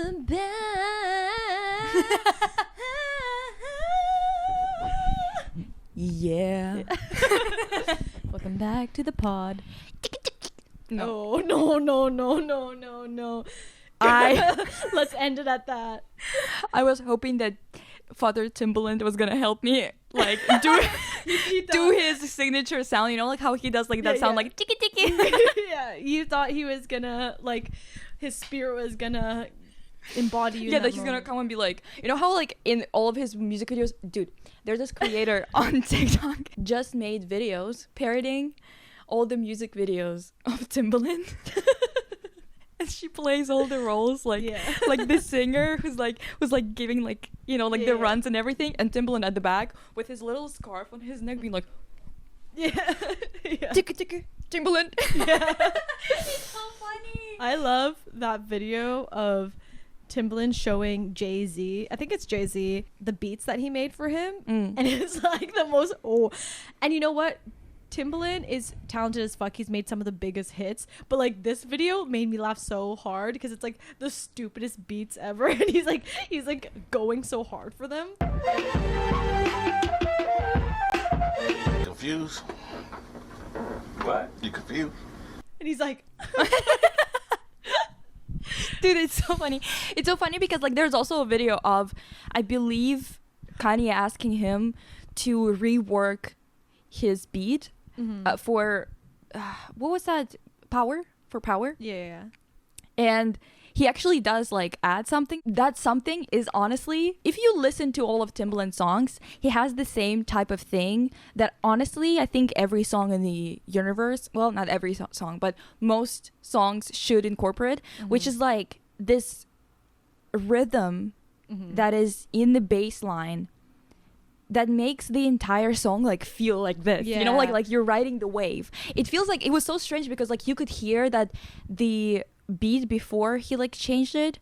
come back. Yeah. Welcome back to the pod. No. No. Let's end it at that. I was hoping that Father Timbaland was gonna help me, like, do his signature sound, you know, like how he does like that sound, like tiki tiki. Yeah, you thought he was gonna, like, his spirit was gonna embody you. Yeah, that he's gonna come and be like, you know how like in all of his music videos, dude, there's this creator on TikTok just made videos parodying all the music videos of Timbaland. And she plays all the roles, like like the singer who's like giving, like, you know, like the runs and everything, and Timbaland at the back with his little scarf on his neck being like, ticka ticka Timbaland. It's so funny. I love that video of Timbaland showing Jay-Z, I think it's Jay-Z, the beats that he made for him, and it's like the most and you know what, Timbaland is talented as fuck. He's made some of the biggest hits, but like this video made me laugh so hard because it's like the stupidest beats ever, and he's like going so hard for them. Confused? What? You confused? And he's like dude, it's so funny. It's so funny because like there's also a video of, I believe, Kanye asking him to rework his beat for what was that, Power? For Power? Yeah. And he actually does like add something. That something is, honestly, if you listen to all of Timbaland's songs, he has the same type of thing that honestly I think every song in the universe, well, not every song, but most songs should incorporate, which is like this rhythm that is in the bass line that makes the entire song like feel like this, you know, like you're riding the wave. It feels like, it was so strange because like you could hear that the beat before he like changed it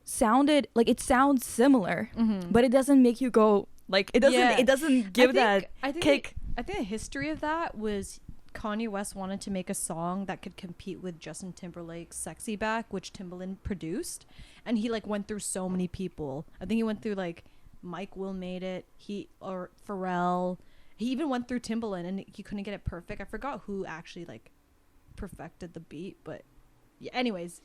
sounded like, it sounds similar, but it doesn't make you go like, it doesn't give that kick. I think the history of that was Kanye West wanted to make a song that could compete with Justin Timberlake's Sexy Back, which Timbaland produced, and he like went through so many people. I think he went through like Mike Will made it, or Pharrell. He even went through Timbaland and he couldn't get it perfect. I forgot who actually like perfected the beat, but yeah, anyways,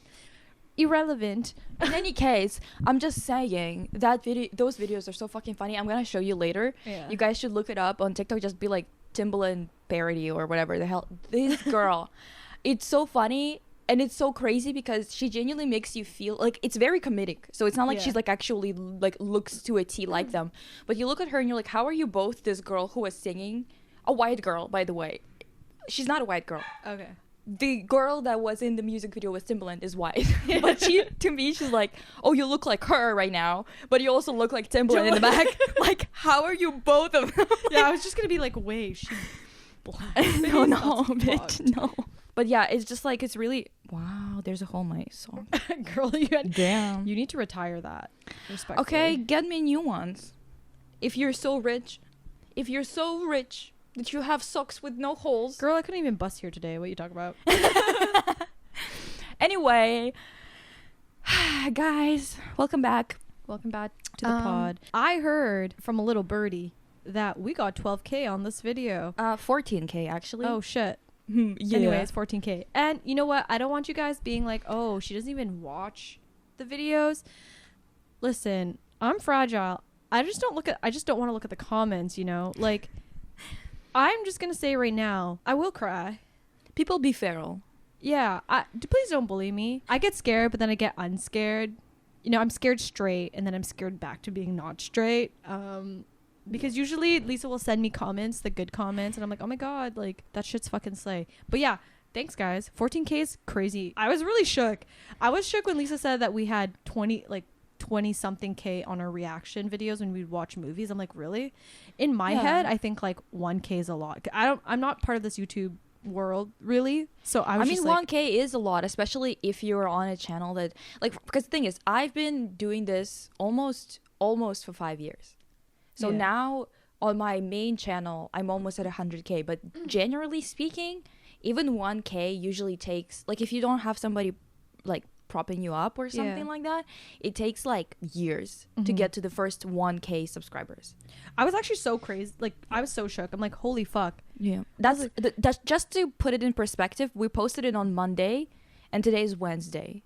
irrelevant. In any case, I'm just saying that those videos are so fucking funny. I'm gonna show you later. You guys should look it up on TikTok. Just be like Timbaland parody or whatever the hell. This girl, it's so funny. And it's so crazy because she genuinely makes you feel like, it's very comedic. So it's not like she's like actually like looks to a T like them. But you look at her and you're like, how are you both this girl who was singing? A white girl, by the way. She's not a white girl. Okay. The girl that was in the music video with Timbaland is white. But she, to me, she's like, oh, you look like her right now, but you also look like Timbaland in the back. Like, how are you both of them? Yeah, I was just gonna be like, wait, she's black. No, bitch, no. But yeah, it's just like, it's really, wow, there's a whole my song. Girl, damn. You need to retire that. Respectfully. Okay, get me new ones. If you're so rich that you have socks with no holes. Girl, I couldn't even bus here today. What you talking about? Anyway, guys, welcome back. Welcome back to the pod. I heard from a little birdie that we got 12K on this video. 14K actually. Oh shit. Yeah. Anyways, 14K. And you know what? I don't want you guys being like, oh, she doesn't even watch the videos. Listen, I'm fragile. I just don't want to look at the comments, you know? Like, I'm just going to say right now, I will cry. People be feral. Yeah. Please don't bully me. I get scared, but then I get unscared. You know, I'm scared straight, and then I'm scared back to being not straight. Because usually Lisa will send me comments, the good comments, and I'm like, oh my god, like, that shit's fucking slay. But yeah, thanks guys. 14K is crazy. I was really shook. I was shook when Lisa said that we had 20 something K on our reaction videos when we'd watch movies. I'm like, really? In my head, I think like 1K is a lot. I'm not part of this YouTube world really, so I mean, 1K is a lot, especially if you're on a channel that, like, because the thing is, I've been doing this almost for 5 years. So now on my main channel, I'm almost at 100K. But generally speaking, even 1K usually takes, like, if you don't have somebody like propping you up or something like that, it takes like years to Mm-hmm. get to the first 1K subscribers. I was actually so crazy. Like, I was so shook. I'm like, holy fuck. Yeah, that's just to put it in perspective. We posted it on Monday, and today is Wednesday.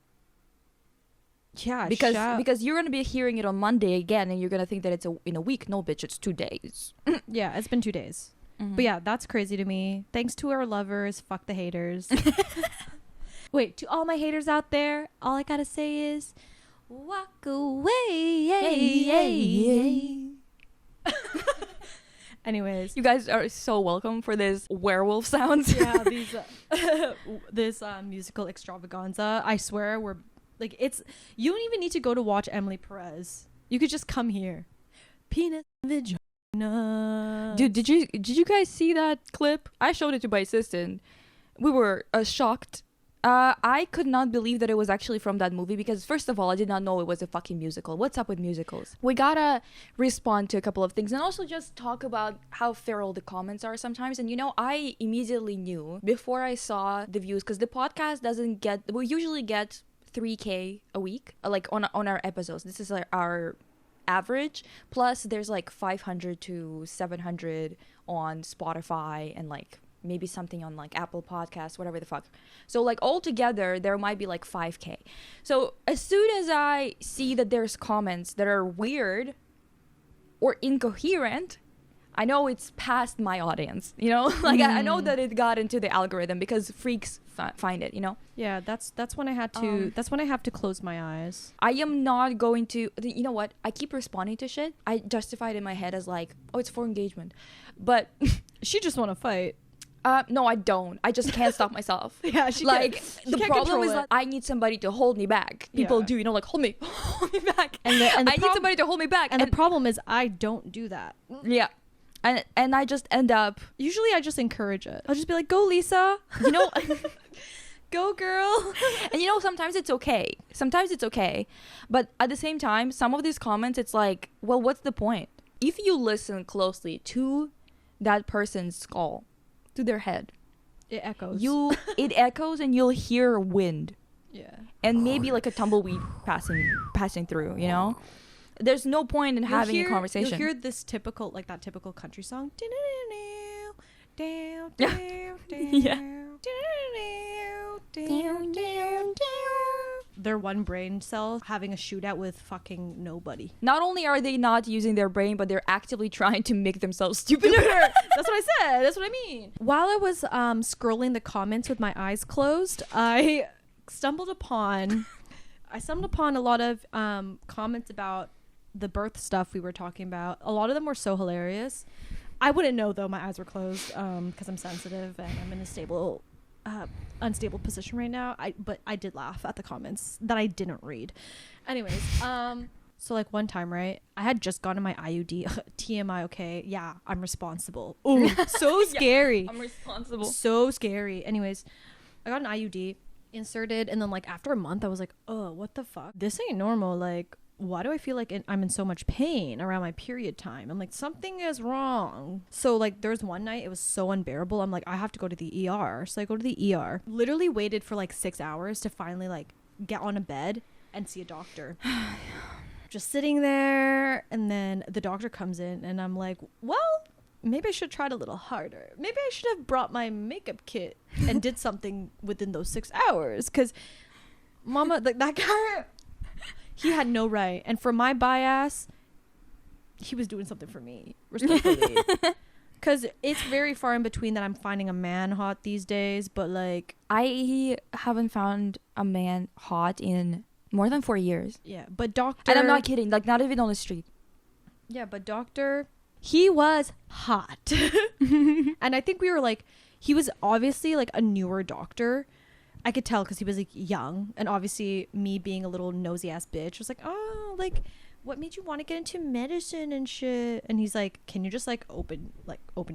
Yeah, Because you're gonna be hearing it on Monday again, and you're gonna think that it's in a week. No, bitch, it's 2 days. yeah, it's been 2 days. But yeah, that's crazy to me. Thanks to our lovers. Fuck the haters. Wait, to all my haters out there, all I gotta say is, walk away. Anyways, You guys are so welcome for this werewolf sounds. yeah, these this musical extravaganza. I swear, we're like, it's, you don't even need to go to watch Emily Perez. You could just come here. Penis vagina. Dude, did you guys see that clip? I showed it to my assistant. We were shocked. I could not believe that it was actually from that movie because, first of all, I did not know it was a fucking musical. What's up with musicals? We gotta respond to a couple of things and also just talk about how feral the comments are sometimes. And, you know, I immediately knew before I saw the views, because the podcast doesn't get, we usually get 3K a week, like on our episodes. This is our average, plus there's like 500 to 700 on Spotify and like maybe something on like Apple Podcasts, whatever the fuck. So like all together there might be like 5K. So as soon as I see that there's comments that are weird or incoherent, I know it's past my audience, you know. Like I know that it got into the algorithm because freaks find it, you know. Yeah, that's when I had to that's when I have to close my eyes. I am not going to, you know what, I keep responding to shit. I justify it in my head as like, oh, it's for engagement, but She just want to fight. no, I don't. I just can't stop myself. Yeah, she like can't, the she can't problem control is it. that I need somebody to hold me back. People Yeah. do, you know, like hold me back. And the I need somebody to hold me back. And the problem is I don't do that. Yeah, and I just end up, Usually I just encourage it. I'll just be like, go Lisa, you know. go girl. And you know, sometimes it's okay. But at the same time, some of these comments, it's like, well, what's the point? If you listen closely to that person's skull, to their head, It echoes. it echoes and you'll hear wind Yeah. and maybe like a tumbleweed passing through, you know? There's no point in having a conversation. You'll hear this typical, like that typical country song. Down, Yeah. Their one brain cell having a shootout with fucking nobody. Not only are they not using their brain, but they're actively trying to make themselves stupider. That's what I said. That's what I mean. While I was scrolling the comments with my eyes closed, I stumbled upon a lot of comments about the birth stuff we were talking about. A lot of them were so hilarious. I wouldn't know though. My eyes were closed because I'm sensitive and I'm in a unstable position right now. But I did laugh at the comments that I didn't read. Anyways, so like one time, right? I had just gotten my IUD. TMI, okay? Yeah, I'm responsible. Oh, so scary. I'm responsible. So scary. Anyways, I got an IUD inserted, and then like after a month, I was like, oh, what the fuck? This ain't normal. Like, why do I feel like I'm in so much pain around my period time? I'm like, something is wrong. So like there's one night it was so unbearable. I'm like, I have to go to the ER. So I go to the ER. Literally waited for like 6 hours to finally like get on a bed and see a doctor. Just sitting there, and then the doctor comes in and I'm like, well, maybe I should have tried a little harder. Maybe I should have brought my makeup kit and did something within those 6 hours, because mama, like that guy, he had no right. And for my bias, he was doing something for me, respectfully. Because it's very far in between that I'm finding a man hot these days. But like, I haven't found a man hot in more than 4 years. yeah, but doctor. And I'm not kidding. Like, not even on the street. Yeah, but doctor, he was hot. And I think we were like, he was obviously like a newer doctor. I could tell because he was like young, and obviously me being a little nosy ass bitch was like, oh, like what made you want to get into medicine and shit? And he's like, can you just like open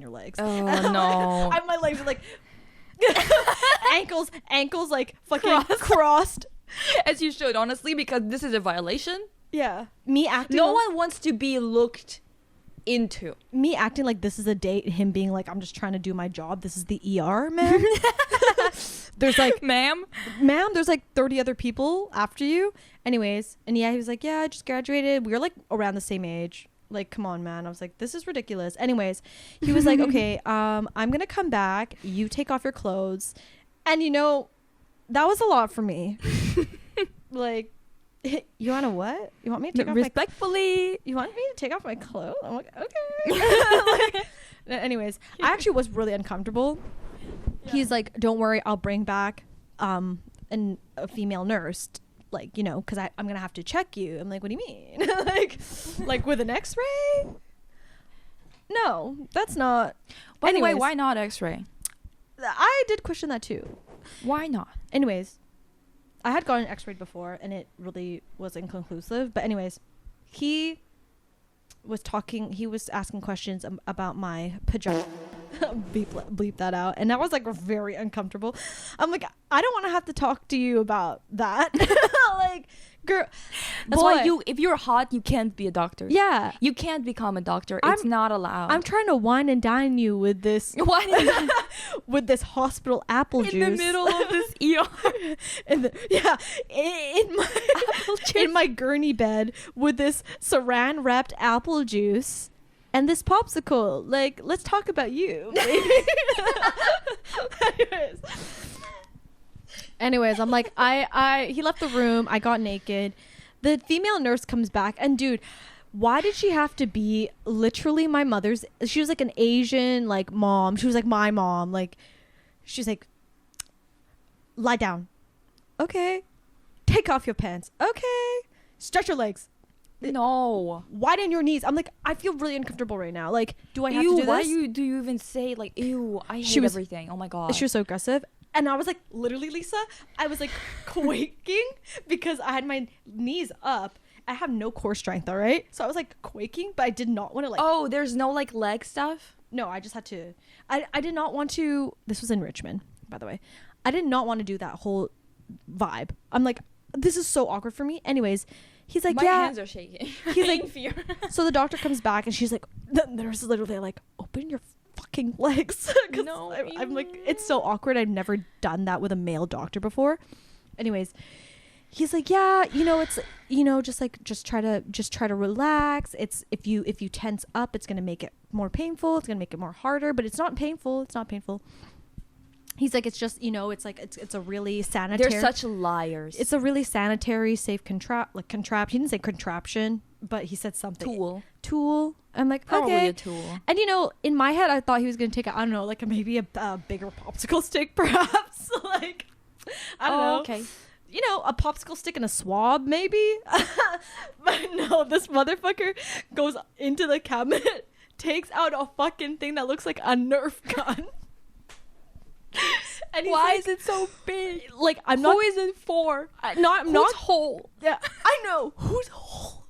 your legs? Oh no. My legs are like ankles like fucking crossed. As you should, honestly, because this is a violation. Yeah, me acting. No one wants to be looked into. Me acting like this is a date, him being like, I'm just trying to do my job. This is the ER, man. There's like, ma'am, there's like 30 other people after you. Anyways, and yeah, he was like, yeah, I just graduated. We were like around the same age. Like, come on, man. I was like, this is ridiculous. Anyways, he was like, okay, I'm gonna come back. You take off your clothes. And you know, that was a lot for me. Like, you want to what? You want me to take off respectfully? You want me to take off my clothes? I'm like, okay. Like, anyways, I actually was really uncomfortable. Yeah. He's like, don't worry, I'll bring back a female nurse, like, you know, because I'm gonna have to check you. I'm like, what do you mean? like with an X-ray? No, that's not. By the way, why not X-ray? I did question that too. Why not? Anyways, I had gotten X-rayed before and it really was inconclusive. But anyways, he was asking questions about my pajamas. bleep that out. And that was like very uncomfortable. I'm like, I don't want to have to talk to you about that. Like, girl, that's why if you're hot, you can't be a doctor. Yeah, you can't become a doctor. It's not allowed. I'm trying to wine and dine you with this with this hospital apple juice in the middle of this ER. In my gurney bed with this saran wrapped apple juice and this popsicle. Like, let's talk about you, baby. Anyways, I'm like, he left the room. I got naked. The female nurse comes back, and dude, why did she have to be literally my mother's? She was like an Asian like mom. She was like my mom. Like, she's like, lie down. Okay. Take off your pants. Okay. Stretch your legs. No. Widen your knees. I'm like, I feel really uncomfortable right now. Like, do I have to do this? Why do you even say like, ew, I hate everything. Oh my God. She was so aggressive. And I was like, literally, Lisa, I was like quaking because I had my knees up. I have no core strength, all right? So I was like quaking, but I did not want to like... Oh, there's no like leg stuff? No, I just had to... I did not want to... This was in Richmond, by the way. I did not want to do that whole vibe. I'm like, this is so awkward for me. Anyways, he's like, my hands are shaking. He's like, fear. So the doctor comes back and she's like, the nurse is literally like, open your fucking legs. No, I'm like, it's so awkward. I've never done that with a male doctor before. Anyways, he's like, yeah, you know, it's, you know, just try to relax. It's if you tense up, it's gonna make it more painful. It's gonna make it more harder, but it's not painful. It's not painful. He's like, it's just, you know, it's like it's a really sanitary. They're such liars. It's a really sanitary, safe contraption. He didn't say contraption, but he said something. Tool. I'm like, probably okay. A tool. And you know, in my head, I thought he was gonna take I don't know, like maybe a bigger popsicle stick, perhaps. Like, I don't know. Okay. You know, a popsicle stick and a swab, maybe. But no, this motherfucker goes into the cabinet, takes out a fucking thing that looks like a Nerf gun. And why is it so big? Like, I'm not. Who is it for? I'm not whole. Yeah, I know who's whole.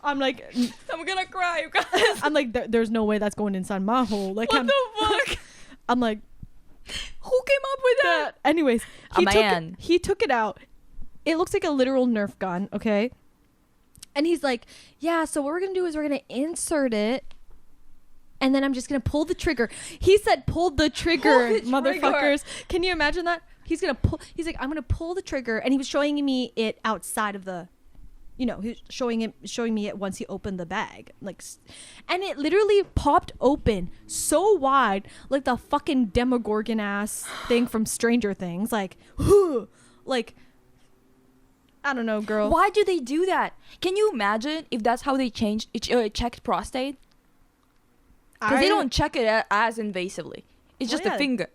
I'm like, I'm gonna cry, you guys. I'm like, there's no way that's going inside my hole. Like, what the fuck? I'm like, who came up with that? Anyways, he took it out. It looks like a literal Nerf gun, okay? And he's like, yeah, so what we're gonna do is we're gonna insert it. And then I'm just going to pull the trigger. He said, pull the trigger, motherfuckers. Can you imagine that? He's like, I'm going to pull the trigger. And he was showing me it outside of the, you know, he was showing me it once he opened the bag. Like, and it literally popped open so wide, like the fucking Demogorgon ass thing from Stranger Things. Like, like, I don't know, girl. Why do they do that? Can you imagine if that's how they checked prostate? Because they don't check it as invasively. It's just a finger.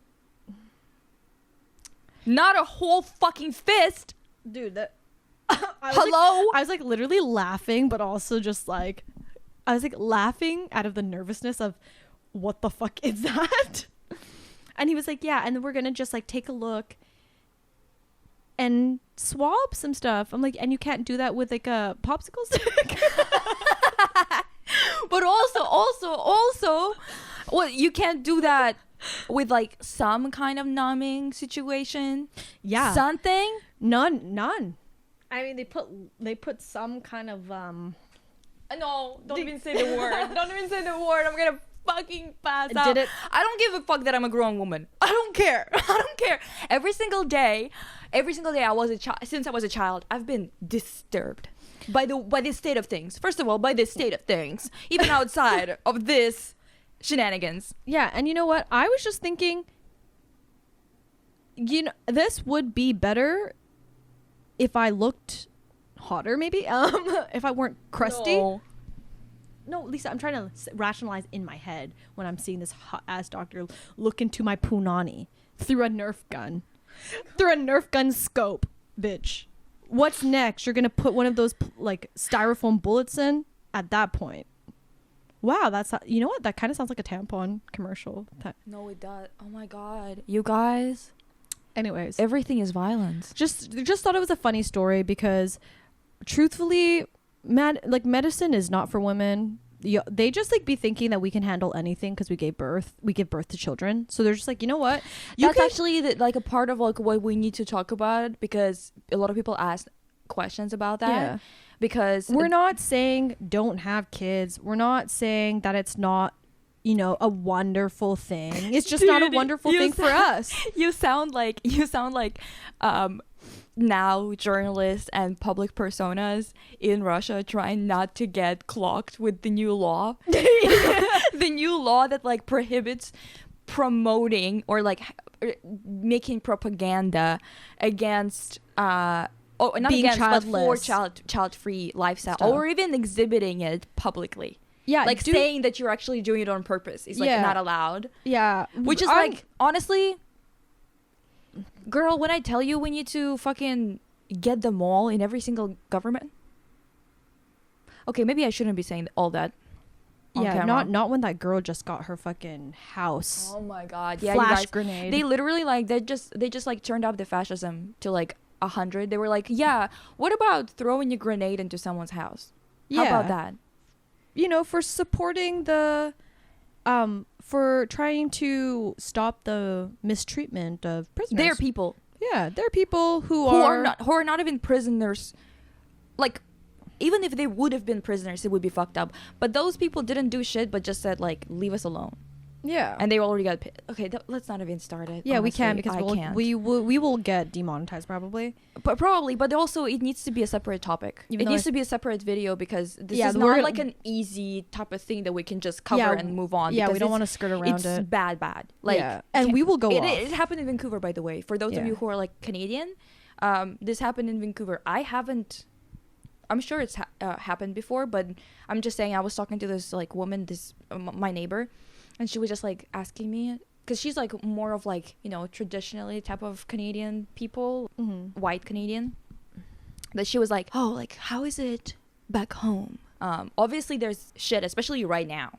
Not a whole fucking fist. Dude, that... Hello? I was like literally laughing, but also just like... I was like laughing out of the nervousness of what the fuck is that? And he was like, yeah, and then we're going to just like take a look and swab some stuff. I'm like, and you can't do that with like a popsicle stick? But also, well, you can't do that with like some kind of numbing situation. Yeah. Something? None. I mean, they put some kind of No, don't even say the word. Don't even say the word. I'm gonna fucking pass out. I don't give a fuck that I'm a grown woman. I don't care. I don't care. Every single day I was a child. Since I was a child, I've been disturbed by the state of things. First of all, by the state of things, even outside of this shenanigans. Yeah, and you know what? I was just thinking, this would be better if I looked hotter, maybe. If I weren't crusty. No, Lisa, I'm trying to rationalize in my head when I'm seeing this hot ass doctor look into my punani through a Nerf gun. Through a Nerf gun scope, bitch. What's next? You're gonna put one of those like styrofoam bullets in? At that point. Wow, that's you know what? That kind of sounds like a tampon commercial. No, it does. Oh my god, you guys. Anyways, everything is violence. Just thought it was a funny story because, truthfully, medicine is not for women. They just like be thinking that we can handle anything because we give birth to children. So they're just like, you know what? That's actually like a part of like what we need to talk about, because a lot of people ask questions about that. Yeah. Because we're not saying don't have kids. We're not saying that it's not, a wonderful thing. It's just not a wonderful thing for us. You sound like now journalists and public personas in Russia trying not to get clocked with the new law. The new law that like prohibits promoting or like making propaganda against not being against childless. but for child-free lifestyle Stuff. or even exhibiting it publicly. Yeah, like saying that you're actually doing it on purpose is like not allowed. Yeah, which is like honestly, girl, when I tell you we need to fucking get them all in every single government. Okay, maybe I shouldn't be saying all that. Yeah, not when that girl just got her fucking house. Oh my god! Yeah, flash grenade. They literally like they just like turned up the fascism to like 100. They were like, yeah, what about throwing a grenade into someone's house? How about that? For supporting the for trying to stop the mistreatment of prisoners. They're people. Yeah, they're people who are not even prisoners. Like, even if they would have been prisoners, it would be fucked up. But those people didn't do shit, but just said like, leave us alone. Yeah, and they already got okay. Let's not even start it. Yeah, honestly. we can because we will get demonetized probably. But also it needs to be a separate topic. It needs to be a separate video because this is not like an easy type of thing that we can just cover and move on. Yeah, we don't want to skirt around it. It's bad. Like, and we will go off. It happened in Vancouver, by the way. For those of you who are like Canadian, this happened in Vancouver. I'm sure it's happened before, but I'm just saying. I was talking to this like woman, my neighbor. And she was just like asking me, because she's like more of like, traditionally type of Canadian people, white Canadian. That she was like, oh, like, how is it back home? Obviously there's shit, especially right now.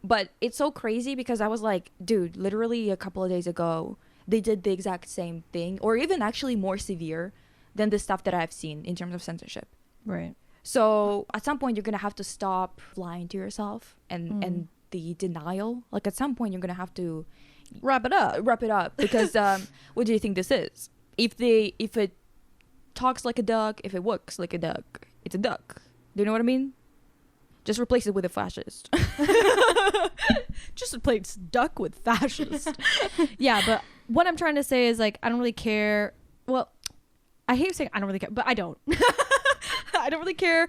But it's so crazy because I was like, dude, literally a couple of days ago, they did the exact same thing, or even actually more severe than the stuff that I've seen in terms of censorship. Right. So at some point you're gonna have to stop lying to yourself and the denial. Like at some point you're gonna have to wrap it up because what do you think this is? If it talks like a duck, if it walks like a duck, it's a duck. Do you know what I mean? Just replace it with a fascist. Just replace duck with fascist. Yeah, but what I'm trying to say is like I don't really care. Well, I hate saying I don't really care, but I don't. I don't really care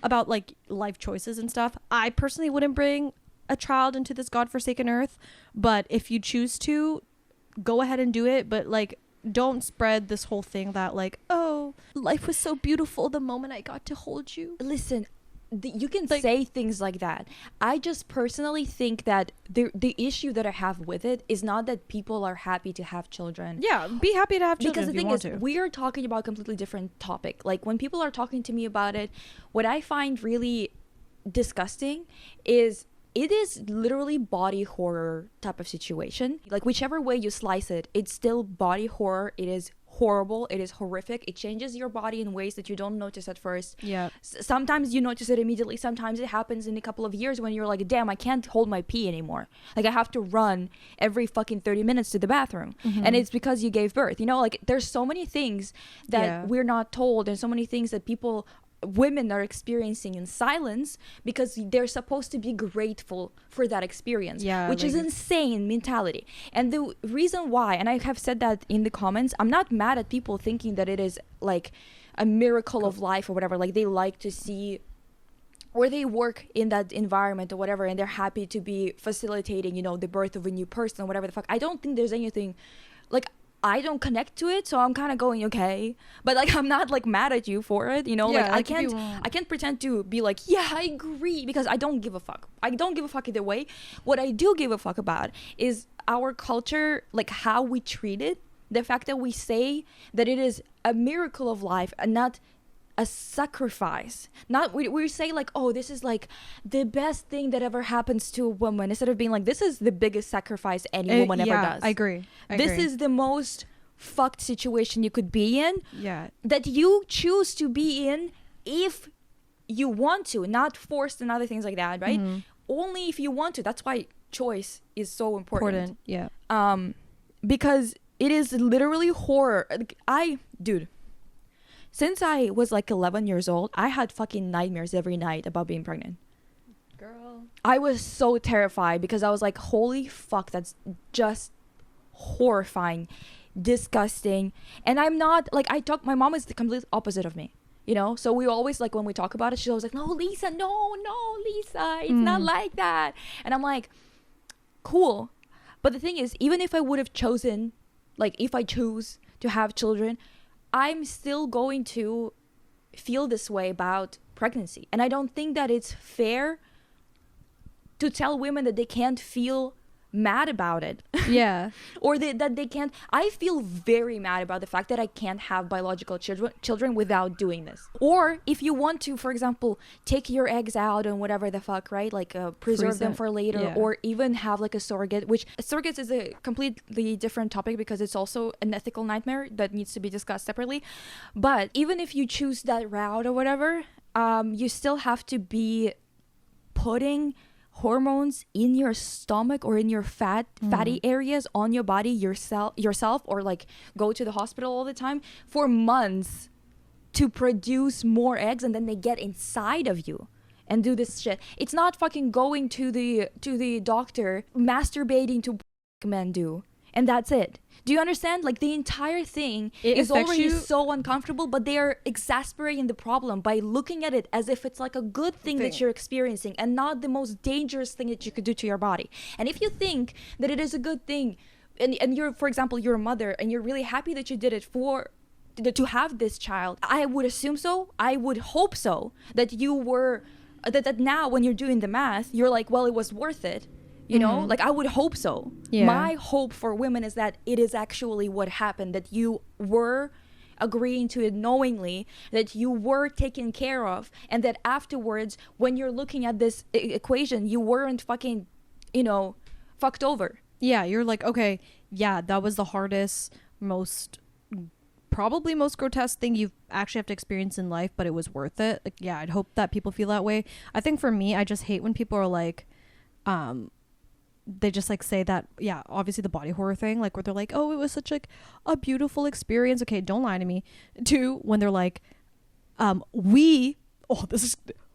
about like life choices and stuff. I personally wouldn't bring a child into this godforsaken earth, but if you choose to, go ahead and do it. But like, don't spread this whole thing that like, oh, life was so beautiful the moment I got to hold you. Listen, you can say things like that. I just personally think that the issue that I have with it is not that people are happy to have children. Yeah, be happy to have children because the thing is, we are talking about a completely different topic. Like when people are talking to me about it, what I find really disgusting is it is literally body horror type of situation. Like whichever way you slice it, it's still body horror. It is horrible. It is horrific. It changes your body in ways that you don't notice at first. Yeah. Sometimes you notice it immediately. Sometimes it happens in a couple of years when you're like, damn, I can't hold my pee anymore. Like I have to run every fucking 30 minutes to the bathroom. And it's because you gave birth. Like there's so many things that we're not told and so many things that people women are experiencing in silence because they're supposed to be grateful for that experience, which is insane mentality. And the reason why, and I have said that in the comments, I'm not mad at people thinking that it is like a miracle of life or whatever, like they like to see, or they work in that environment or whatever, and they're happy to be facilitating, you know, the birth of a new person or whatever the fuck. I don't think there's anything, like, I don't connect to it, so I'm kind of going, okay, but like I'm not like mad at you for it, you know. I can't pretend to be like, yeah, I agree, because I don't give a fuck. I don't give a fuck either way. What I do give a fuck about is our culture, like how we treat it, the fact that we say that it is a miracle of life and not a sacrifice. Not we say like, oh, this is like the best thing that ever happens to a woman, instead of being like, this is the biggest sacrifice any woman ever does. I agree. This is the most fucked situation you could be in, that you choose to be in if you want to, not forced and other things like that, right? Only if you want to. That's why choice is so important. Because it is literally horror. Dude, since I was like 11 years old, I had fucking nightmares every night about being pregnant. Girl. I was so terrified because I was like, holy fuck, that's just horrifying, disgusting. And I'm not, like, my mom is the complete opposite of me, you know? So we always, like, when we talk about it, she's always like, no, Lisa, Lisa, it's not like that. And I'm like, cool. But the thing is, even if I would have chosen, like, if I choose to have children, I'm still going to feel this way about pregnancy. And I don't think that it's fair to tell women that they can't feel mad about it. Yeah. Or that they can't. I feel very mad about the fact that I can't have biological children without doing this. Or if you want to, for example, take your eggs out and whatever the fuck, right? Like preserve them for later, or even have like a surrogate, which surrogates is a completely different topic because it's also an ethical nightmare that needs to be discussed separately. But even if you choose that route or whatever, you still have to be putting hormones in your stomach or in your fatty areas on your body yourself, or like go to the hospital all the time for months to produce more eggs, and then they get inside of you and do this shit. It's not fucking going to the doctor, masturbating to men do, and that's it. Do you understand? Like, the entire thing is already so uncomfortable, but they are exasperating the problem by looking at it as if it's like a good thing that you're experiencing and not the most dangerous thing that you could do to your body. And if you think that it is a good thing, and you're, for example, you're a mother and you're really happy that you did it to have this child, I would assume so. I would hope so, that you were, that now when you're doing the math, you're like, well, it was worth it. You know, like, I would hope so. My hope for women is that it is actually what happened, that you were agreeing to it knowingly, that you were taken care of, and that afterwards, when you're looking at this equation, you weren't fucking, you know, fucked over. Yeah, you're like, okay, yeah, that was the hardest, probably most grotesque thing you actually have to experience in life, but it was worth it. Like, yeah, I'd hope that people feel that way. I think for me, I just hate when people are like, they just like say that, yeah, obviously the body horror thing, like where they're like, oh, it was such like a beautiful experience. Okay, don't lie to me. Two, when they're like,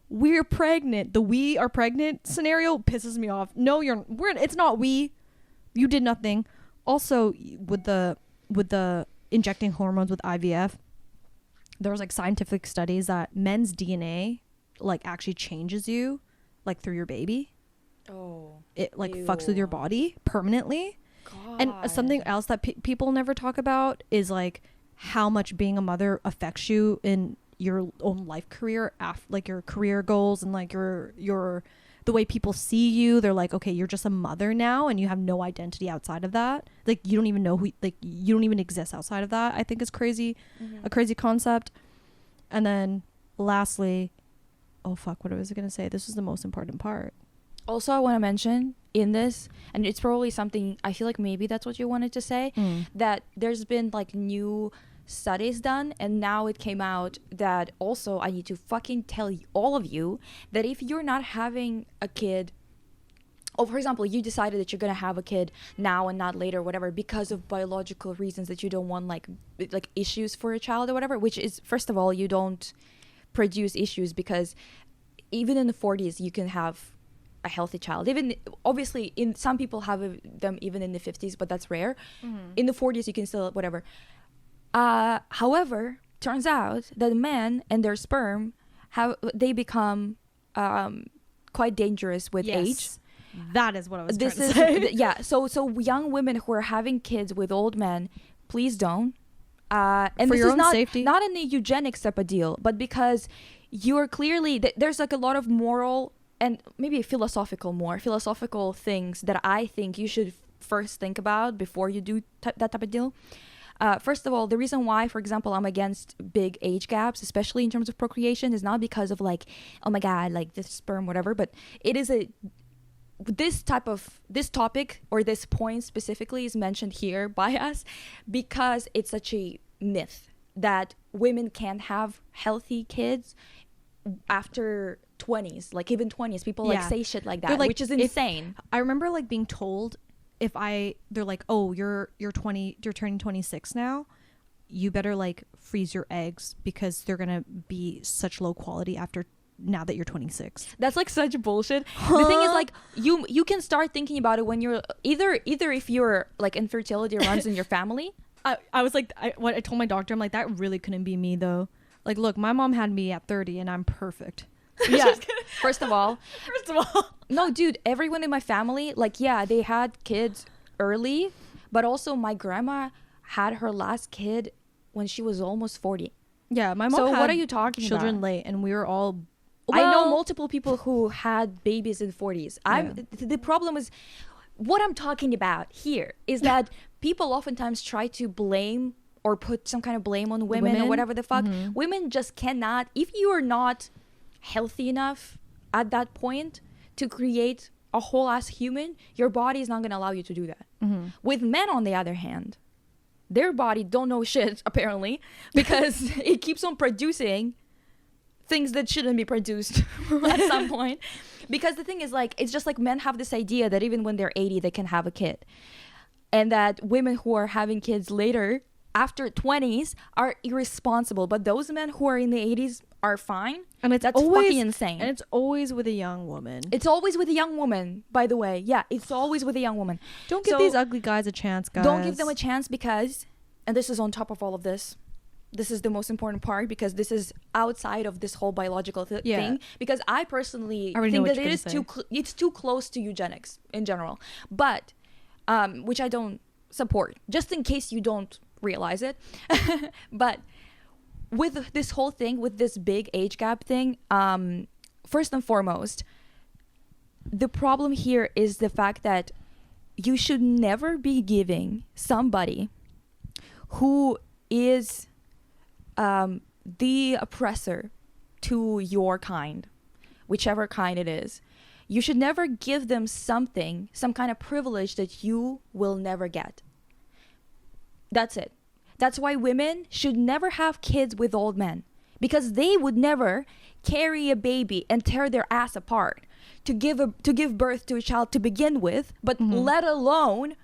we're pregnant. The we are pregnant scenario pisses me off. No, it's not we. You did nothing. Also, with the injecting hormones with IVF, there was like scientific studies that men's DNA like actually changes you like through your baby. Oh, it like fucks with your body permanently. God. And something else that people never talk about is like how much being a mother affects you in your own life career, like your career goals, and like your the way people see you. They're like, okay, you're just a mother now, and you have no identity outside of that. Like, you don't even know who, like, you don't even exist outside of that. I think is crazy, a crazy concept. And then lastly, oh fuck, what was I gonna say? This is the most important part. Also, I want to mention in this, and it's probably something, I feel like maybe that's what you wanted to say, that there's been like new studies done, and now it came out that also I need to fucking tell all of you that if you're not having a kid, or for example, you decided that you're going to have a kid now and not later, whatever, because of biological reasons, that you don't want like issues for a child or whatever, which is, first of all, you don't produce issues, because even in the 40s you can have a healthy child. Even obviously in some people have them even in the 50s, but that's rare. In the 40s you can still whatever. However, turns out that men and their sperm they become quite dangerous with age. That is what I was trying to say. Yeah, so young women who are having kids with old men, please don't. And For this your is own not, safety. not in the eugenics type of deal, but because you're clearly there's like a lot of moral and maybe philosophical things that I think you should first think about before you do that type of deal. First of all, the reason why, for example, I'm against big age gaps, especially in terms of procreation, is not because of like, oh my god, like this sperm, whatever, but it is this topic or this point specifically is mentioned here by us because it's such a myth that women can't have healthy kids after 20s, like even 20s. People like say shit like that, like, which is insane. I remember like being told they're like, oh, you're turning 26 now, you better like freeze your eggs because they're gonna be such low quality now that you're 26. That's like such bullshit. The thing is, like, you can start thinking about it when you're either if you're like infertility runs in your family. I was like, I told my doctor, I'm like, that really couldn't be me though. Like, look, my mom had me at 30 and I'm perfect. Yeah. First of all, no, dude, everyone in my family, like, yeah, they had kids early, but also my grandma had her last kid when she was almost 40. Yeah, my mom So had what are you talking children about? late, and we were all. I know multiple people who had babies in 40s. The problem is, what I'm talking about here is that people oftentimes try to blame or put some kind of blame on women or whatever the fuck. Women just cannot, if you are not healthy enough at that point to create a whole ass human, your body is not going to allow you to do that. With men, on the other hand, their body don't know shit apparently, because it keeps on producing things that shouldn't be produced at some point. Because the thing is, like, it's just like men have this idea that even when they're 80 they can have a kid, and that women who are having kids later after 20s are irresponsible, but those men who are in the 80s are fine. And it's that's always fucking insane. And it's always with a young woman. It's always with a young woman, by the way. Yeah, it's always with a young woman. Don't give these ugly guys a chance, guys. Don't give them a chance, because, and this is on top of all of this, this is the most important part, because this is outside of this whole biological thing, because I personally think that it is it's too close to eugenics in general, but which I don't support, just in case you don't realize it. But with this whole thing, with this big age gap thing, first and foremost, the problem here is the fact that you should never be giving somebody who is the oppressor to your kind, whichever kind it is. You should never give them some kind of privilege that you will never get. That's it. That's why women should never have kids with old men, because they would never carry a baby and tear their ass apart to give birth to a child to begin with, but let alone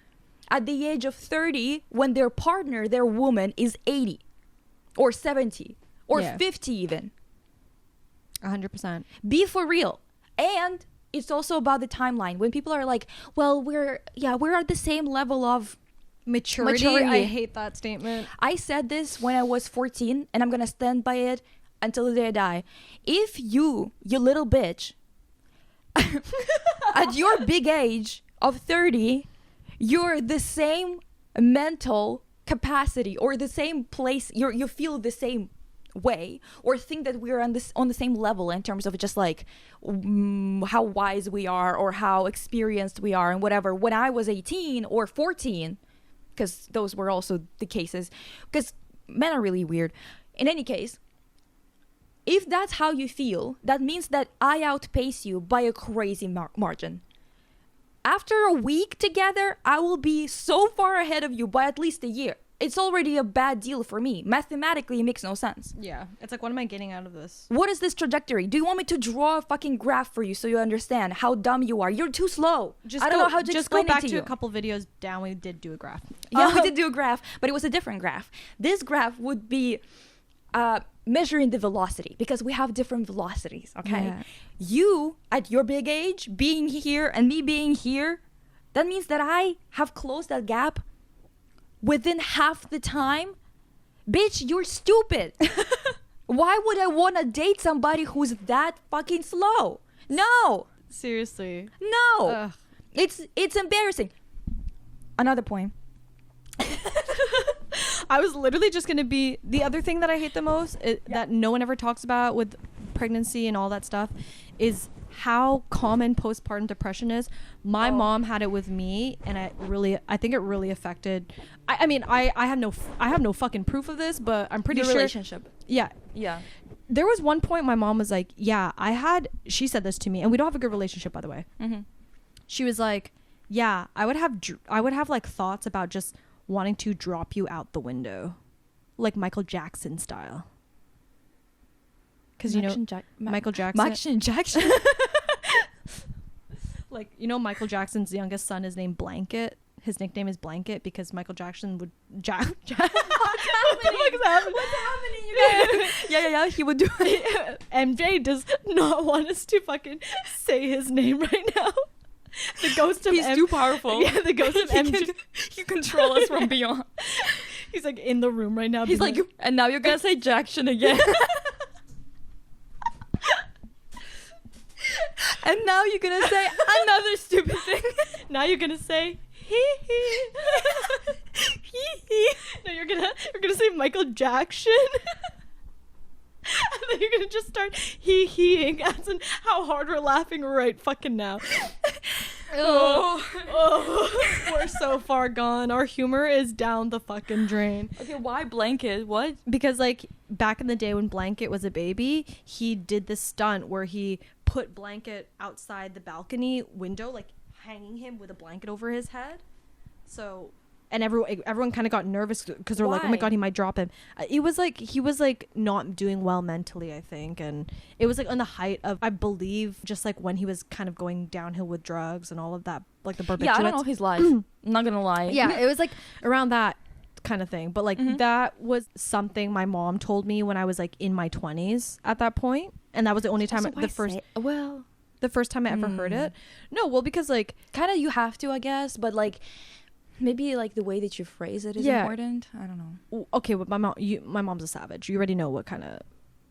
at the age of 30 when their partner, their woman, is 80 or 70 or 50 even. 100%. Be for real. And it's also about the timeline. When people are like, well, we're at the same level of maturity. I hate that statement. I said this when I was 14, and I'm gonna stand by it until the day I die. If you little bitch, at your big age of 30, you're the same mental capacity or the same place, you feel the same way, or think that we're on the same level in terms of just like how wise we are or how experienced we are and whatever. When I was 18 or 14, because those were also the cases, because men are really weird. In any case, if that's how you feel, that means that I outpace you by a crazy margin. After a week together, I will be so far ahead of you by at least a year. It's already a bad deal for me. Mathematically, it makes no sense. Yeah. It's like, what am I getting out of this? What is this trajectory? Do you want me to draw a fucking graph for you so you understand how dumb you are? You're too slow. I don't know how to explain it to you. Just go back to a couple videos down. We did do a graph. Yeah, we did do a graph, but it was a different graph. This graph would be measuring the velocity, because we have different velocities, okay? Yeah. You, at your big age, being here and me being here, that means that I have closed that gap within half the time. Bitch, you're stupid. Why would I want to date somebody who's that fucking slow? No. Seriously. No. Ugh. It's embarrassing. Another point. I was literally just gonna be the other thing that I hate the most that no one ever talks about with pregnancy and all that stuff is how common postpartum depression is. My mom had it with me, and I think it really affected. I mean, I have no fucking proof of this, but I'm pretty Your sure. relationship. Yeah. Yeah. There was one point my mom was like, "Yeah, she said this to me, and we don't have a good relationship, by the way." Mm-hmm. She was like, "Yeah, I would have like thoughts about just wanting to drop you out the window, like Michael Jackson style." Because you know Michael Jackson. Jackson. Like, you know, Michael Jackson's youngest son is named Blanket. His nickname is Blanket because Michael Jackson would What's happening, you guys? Yeah. He would do it. MJ does not want us to fucking say his name right now. The ghost of He's too powerful. Yeah, the ghost of MJ. He control us from beyond. He's like in the room right now. He's like, and now you're gonna say Jackson again. And now you're gonna say another stupid thing. Now you're gonna say hee hee. Hee hee. No, you're gonna say Michael Jackson. And then you're gonna just start hee-heeing as in how hard we're laughing right fucking now. We're so far gone. Our humor is down the fucking drain. Okay, why Blanket? What? Because like back in the day when Blanket was a baby, he did this stunt where he put Blanket outside the balcony window, like hanging him with a blanket over his head. So, and everyone kind of got nervous because they're like, "Oh my god, he might drop him." It was like he was like not doing well mentally, I think, and it was like on the height of, I believe, just like when he was kind of going downhill with drugs and all of that, like the barbiturates. Yeah, I don't know his life. I'm not gonna lie. Yeah, it was like around that kind of thing. But like that was something my mom told me when I was like in my 20s at that point, and that was the only time the first time I ever heard it. No, well, because like kind of you have to, I guess, but like maybe like the way that you phrase it is important. I don't know. Okay, well, my mom's a savage. You already know what kind of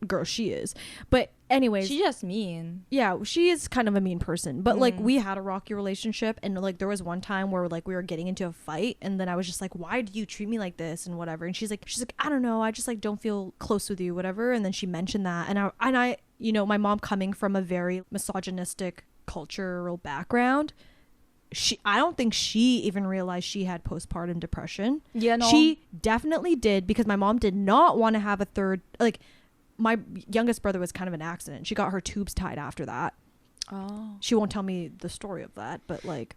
girl she is. But anyways, she's just mean. Yeah, she is kind of a mean person. But like we had a rocky relationship, and like there was one time where like we were getting into a fight, and then I was just like, "Why do you treat me like this?" and whatever. And she's like, "I don't know. I just like don't feel close with you, whatever." And then she mentioned that, and I you know, my mom coming from a very misogynistic cultural background, I don't think she even realized she had postpartum depression. Yeah, no. She definitely did, because my mom did not want to have a third, like my youngest brother was kind of an accident. She got her tubes tied after that. Oh. She won't tell me the story of that, but like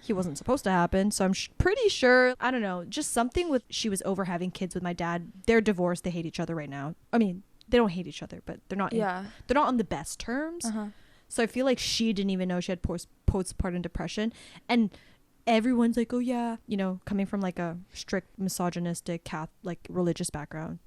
he wasn't supposed to happen. So I'm pretty sure, I don't know, just something with, she was over having kids with my dad. They're divorced. They hate each other right now. I mean, they don't hate each other, but they're not they're not on the best terms. So I feel like she didn't even know she had postpartum depression. And everyone's like, "Oh yeah," you know, coming from like a strict misogynistic like religious background.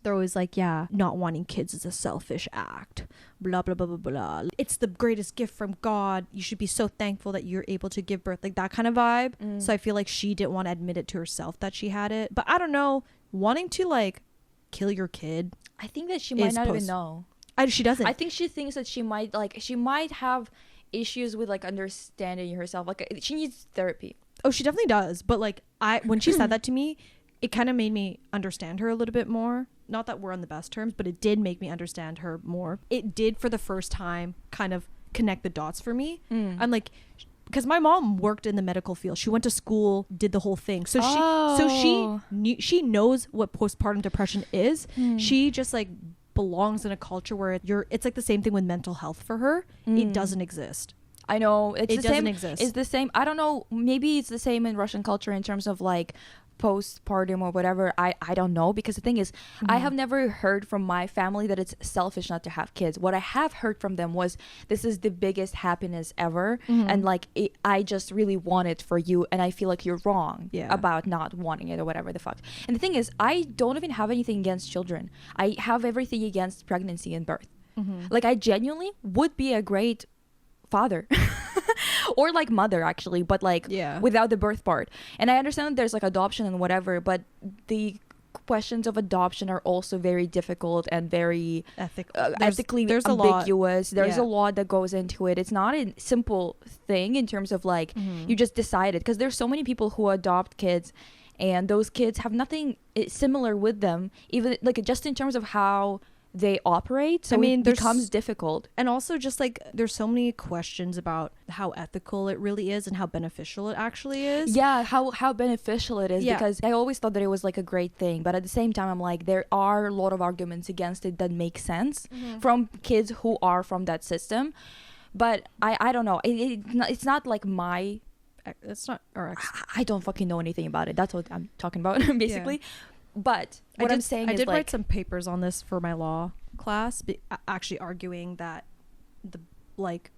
They're always like, "Yeah, not wanting kids is a selfish act. Blah, blah, blah, blah, blah. It's the greatest gift from God. You should be so thankful that you're able to give birth." Like that kind of vibe. So I feel like she didn't want to admit it to herself that she had it. But I don't know, wanting to like kill your kid, I think that she might not even know. She doesn't. I think she thinks that she might have issues with like understanding herself. Like she needs therapy. Oh, she definitely does. But like when she said that to me, it kind of made me understand her a little bit more. Not that we're on the best terms, but it did make me understand her more. It did, for the first time, kind of connect the dots for me. I'm like, because my mom worked in the medical field. She went to school, did the whole thing. So she knows what postpartum depression is. She just like belongs in a culture where it's like the same thing with mental health for her. It doesn't exist. I know, it doesn't exist. It's the same. I don't know, maybe it's the same in Russian culture in terms of like postpartum or whatever, I don't know, because the thing is, I have never heard from my family that it's selfish not to have kids. What I have heard from them was, this is the biggest happiness ever, and like I just really want it for you, and I feel like you're wrong about not wanting it or whatever the fuck. And the thing is, I don't even have anything against children. I have everything against pregnancy and birth. Like, I genuinely would be a great father or like mother, actually, but like without the birth part. And I understand that there's like adoption and whatever, but the questions of adoption are also very difficult and very ethically there's ambiguous. There's a a lot that goes into it. It's not a simple thing in terms of like you just decided, because there's so many people who adopt kids and those kids have nothing similar with them, even like just in terms of how they operate. So I mean, it becomes difficult. And also just like there's so many questions about how ethical it really is and how beneficial it actually is. Yeah, how beneficial it is, because I always thought that it was like a great thing, but at the same time I'm like, there are a lot of arguments against it that make sense from kids who are from that system. But I don't know, it's not like my, it's not our I don't fucking know anything about it. That's what I'm talking about basically. But what I'm saying is, I did like, write some papers on this for my law class, actually arguing that the like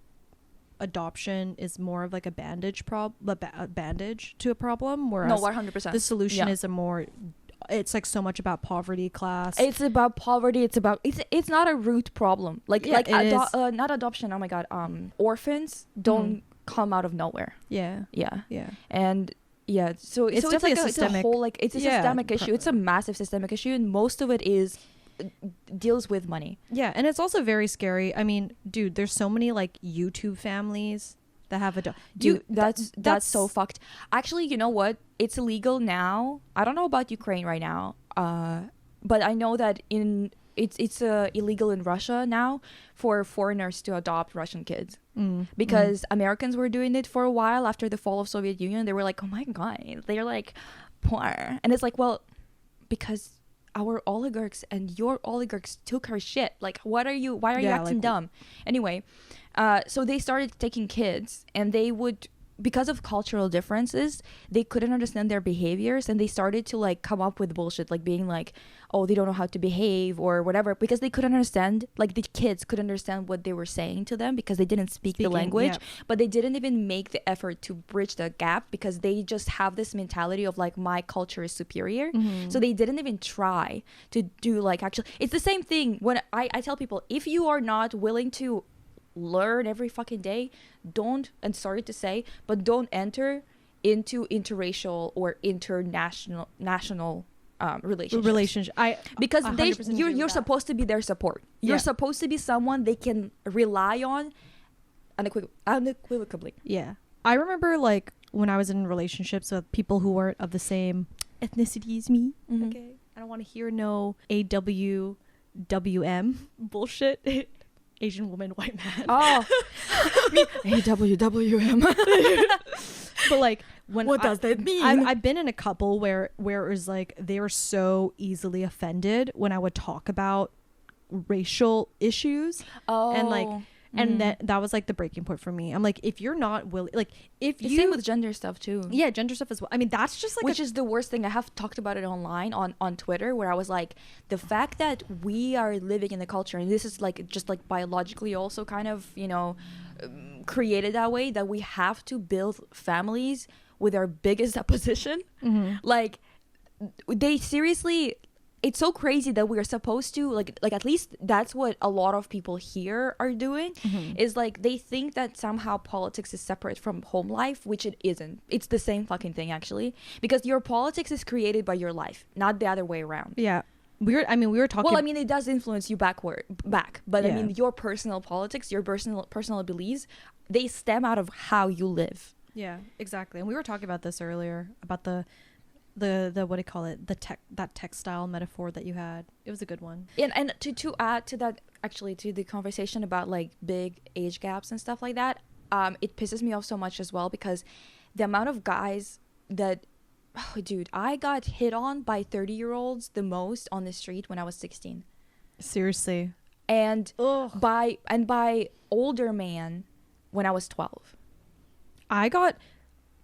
adoption is more of like a bandage to a problem, whereas 100%. the solution is it's like so much about poverty, class. It's about poverty. It's not a root problem. Like not adoption. Oh my god. Orphans don't come out of nowhere. Yeah. And yeah, so it's definitely like a systemic, it's a systemic issue. It's a massive systemic issue, and most of it deals with money. Yeah, and it's also very scary. I mean, dude, there's so many like YouTube families that have that's so fucked. Actually, you know what? It's illegal now. I don't know about Ukraine right now, but I know that it's illegal in Russia now for foreigners to adopt Russian kids. Because Americans were doing it for a while after the fall of Soviet Union. They were like, oh my god, they're like poor. And it's like, well, because our oligarchs and your oligarchs took our shit. Like, why are you acting dumb? Anyway, so they started taking kids, and they would, because of cultural differences, they couldn't understand their behaviors, and they started to like come up with bullshit, like being like, oh, they don't know how to behave or whatever, because they couldn't understand, like the kids couldn't understand what they were saying to them because they didn't speak the language. But they didn't even make the effort to bridge the gap, because they just have this mentality of like, my culture is superior. So they didn't even try to do like, actually, it's the same thing when I tell people, if you are not willing to learn every fucking day, don't, and sorry to say, but don't enter into interracial or international relationships. Because you're supposed to be their support. You're supposed to be someone they can rely on unequivocally. I remember like when I was in relationships with people who weren't of the same ethnicity as me. Okay, I don't want to hear no AWWM bullshit. Asian woman, white man. Oh, AWWM. But like, what does that mean? I've been in a couple where it was like they were so easily offended when I would talk about racial issues. And like, and that was like the breaking point for me. I'm like, if you're not willing, like, same with gender stuff too. Yeah, gender stuff as well. I mean, that's just like, which is the worst thing. I have talked about it online on Twitter, where I was like, the fact that we are living in the culture, and this is like just like biologically also kind of, you know, created that way, that we have to build families with our biggest opposition. Like, they seriously, it's so crazy that we are supposed to like at least that's what a lot of people here are doing, is like they think that somehow politics is separate from home life, which it isn't. It's the same fucking thing, actually, because your politics is created by your life, not the other way around. We were talking, well, I mean, it does influence you back, but I mean, your personal politics, your personal beliefs, they stem out of how you live. Yeah, exactly. And we were talking about this earlier, about the what do you call it, that textile metaphor that you had. It was a good one. And to add to that, actually, to the conversation about like big age gaps and stuff like that, it pisses me off so much as well, because the amount of guys that, oh, dude, I got hit on by 30-year-olds the most on the street when I was 16. Seriously. And by older man when I was 12. I got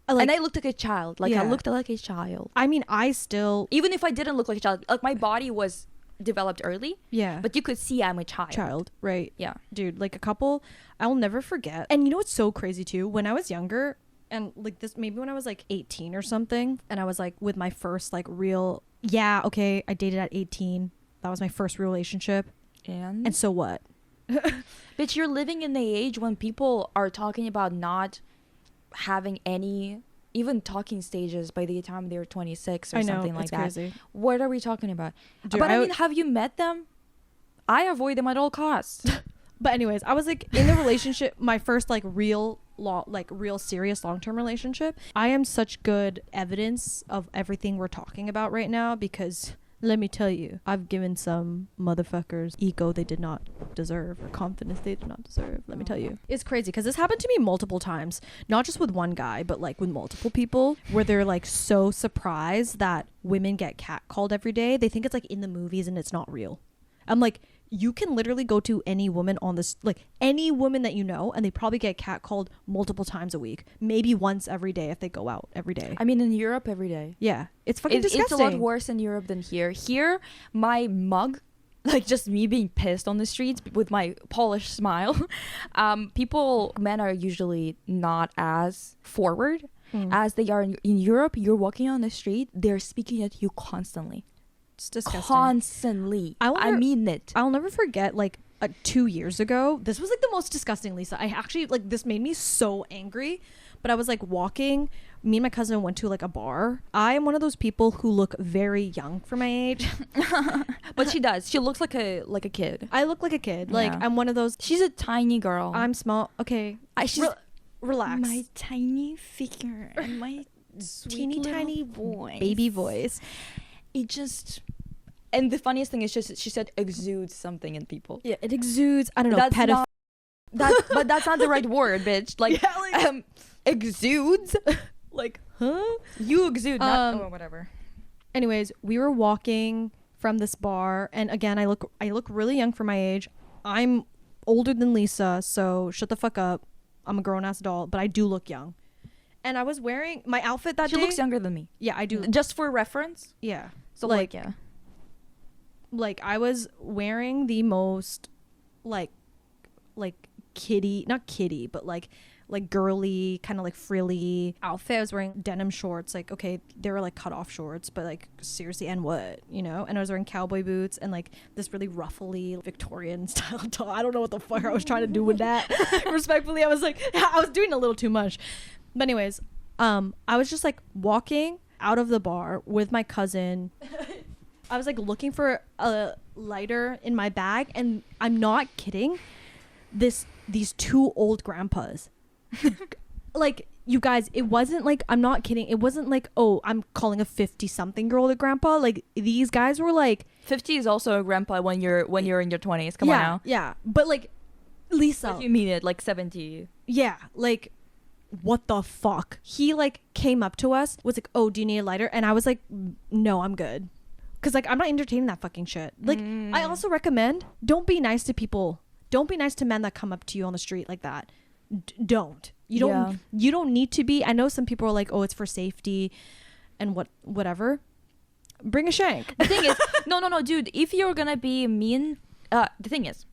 and I looked like a child. Like I Yeah. looked like a child. I mean, I still Even if I didn't look like a child, like my body was developed early, yeah. but you could see I'm a child. Right. Yeah. Dude, like a couple I'll never forget. And you know what's so crazy too? When I was younger, and like this maybe when I was like 18 or something, and I was like with my first like real okay, I dated at 18. That was my first real relationship. And so what? Bitch, you're living in the age when people are talking about not having any even talking stages by the time they're 26 or I know, something like it's that. crazy. What are we talking about? Dude, but I mean, have you met them? I avoid them at all costs. But anyways, I was like in the relationship, my first like real serious long-term relationship. I am such good evidence of everything we're talking about right now because let me tell you, I've given some motherfuckers ego they did not deserve or confidence they did not deserve. Let me tell you. It's crazy because this happened to me multiple times, not just with one guy, but like with multiple people where they're like so surprised that women get catcalled every day. They think it's like in the movies and it's not real. I'm like, you can literally go to any woman on this, like any woman that you know, and they probably get catcalled multiple times a week, maybe once every day if they go out every day. I mean, in Europe, every day. Yeah, it's fucking disgusting. It's a lot worse in Europe than here. Here, my mug, like just me being pissed on the streets with my polished smile, men are usually not as forward as they are in Europe. You're walking on the street, they're speaking at you constantly. It's disgusting. Constantly. I mean it. I'll never forget, like 2 years ago, this was like the most disgusting, Lisa. I actually, like, this made me so angry. But I was like walking, me and my cousin went to like a bar. I am one of those people who look very young for my age. But she does. She looks like a kid. I look like a kid. Like, Yeah. I'm one of those. She's a tiny girl. I'm small. Okay. She's Relax. my tiny figure and my teeny tiny voice. baby voice. It just, and the funniest thing is just she said exudes something in people. Yeah, it exudes. I don't know. But that's not the right word, bitch. Like, Yeah, like exudes. like, huh? You exude. Not whatever. Anyways, we were walking from this bar, and again, I look really young for my age. I'm older than Lisa, so shut the fuck up. I'm a grown ass adult, but I do look young. And I was wearing my outfit that day. She looks younger than me. Yeah, I do. Just for reference. Yeah. So like yeah. Like I was wearing the most like kitty, not kitty, but like girly, kind of like frilly outfit. I was wearing denim shorts, like, okay, they were like cut off shorts, but like seriously, and what, you know? And I was wearing cowboy boots and like this really ruffly Victorian style top. I don't know what the fuck I was trying to do with that. Respectfully, I was doing a little too much. But anyways, I was just like walking out of the bar with my cousin. I was like looking for a lighter in my bag, and I'm not kidding. These two old grandpas. Like, you guys, it wasn't like, I'm not kidding, it wasn't like, oh, I'm calling a 50-something girl a grandpa. Like, these guys were like 50 is also a grandpa when you're in your 20s. Come on now. Yeah, but like, Lisa, If you mean it, like 70. yeah, like, what the fuck? He like came up to us, was like, oh, do you need a lighter? And I was like, no, I'm good. Because like, I'm not entertaining that fucking shit. Like, I also recommend, don't be nice to people. Don't be nice to men that come up to you on the street like that. Don't. You don't need to be. I know some people are like, oh, it's for safety and whatever. Bring a shank. The thing is, no, dude, if you're gonna be mean, the thing is,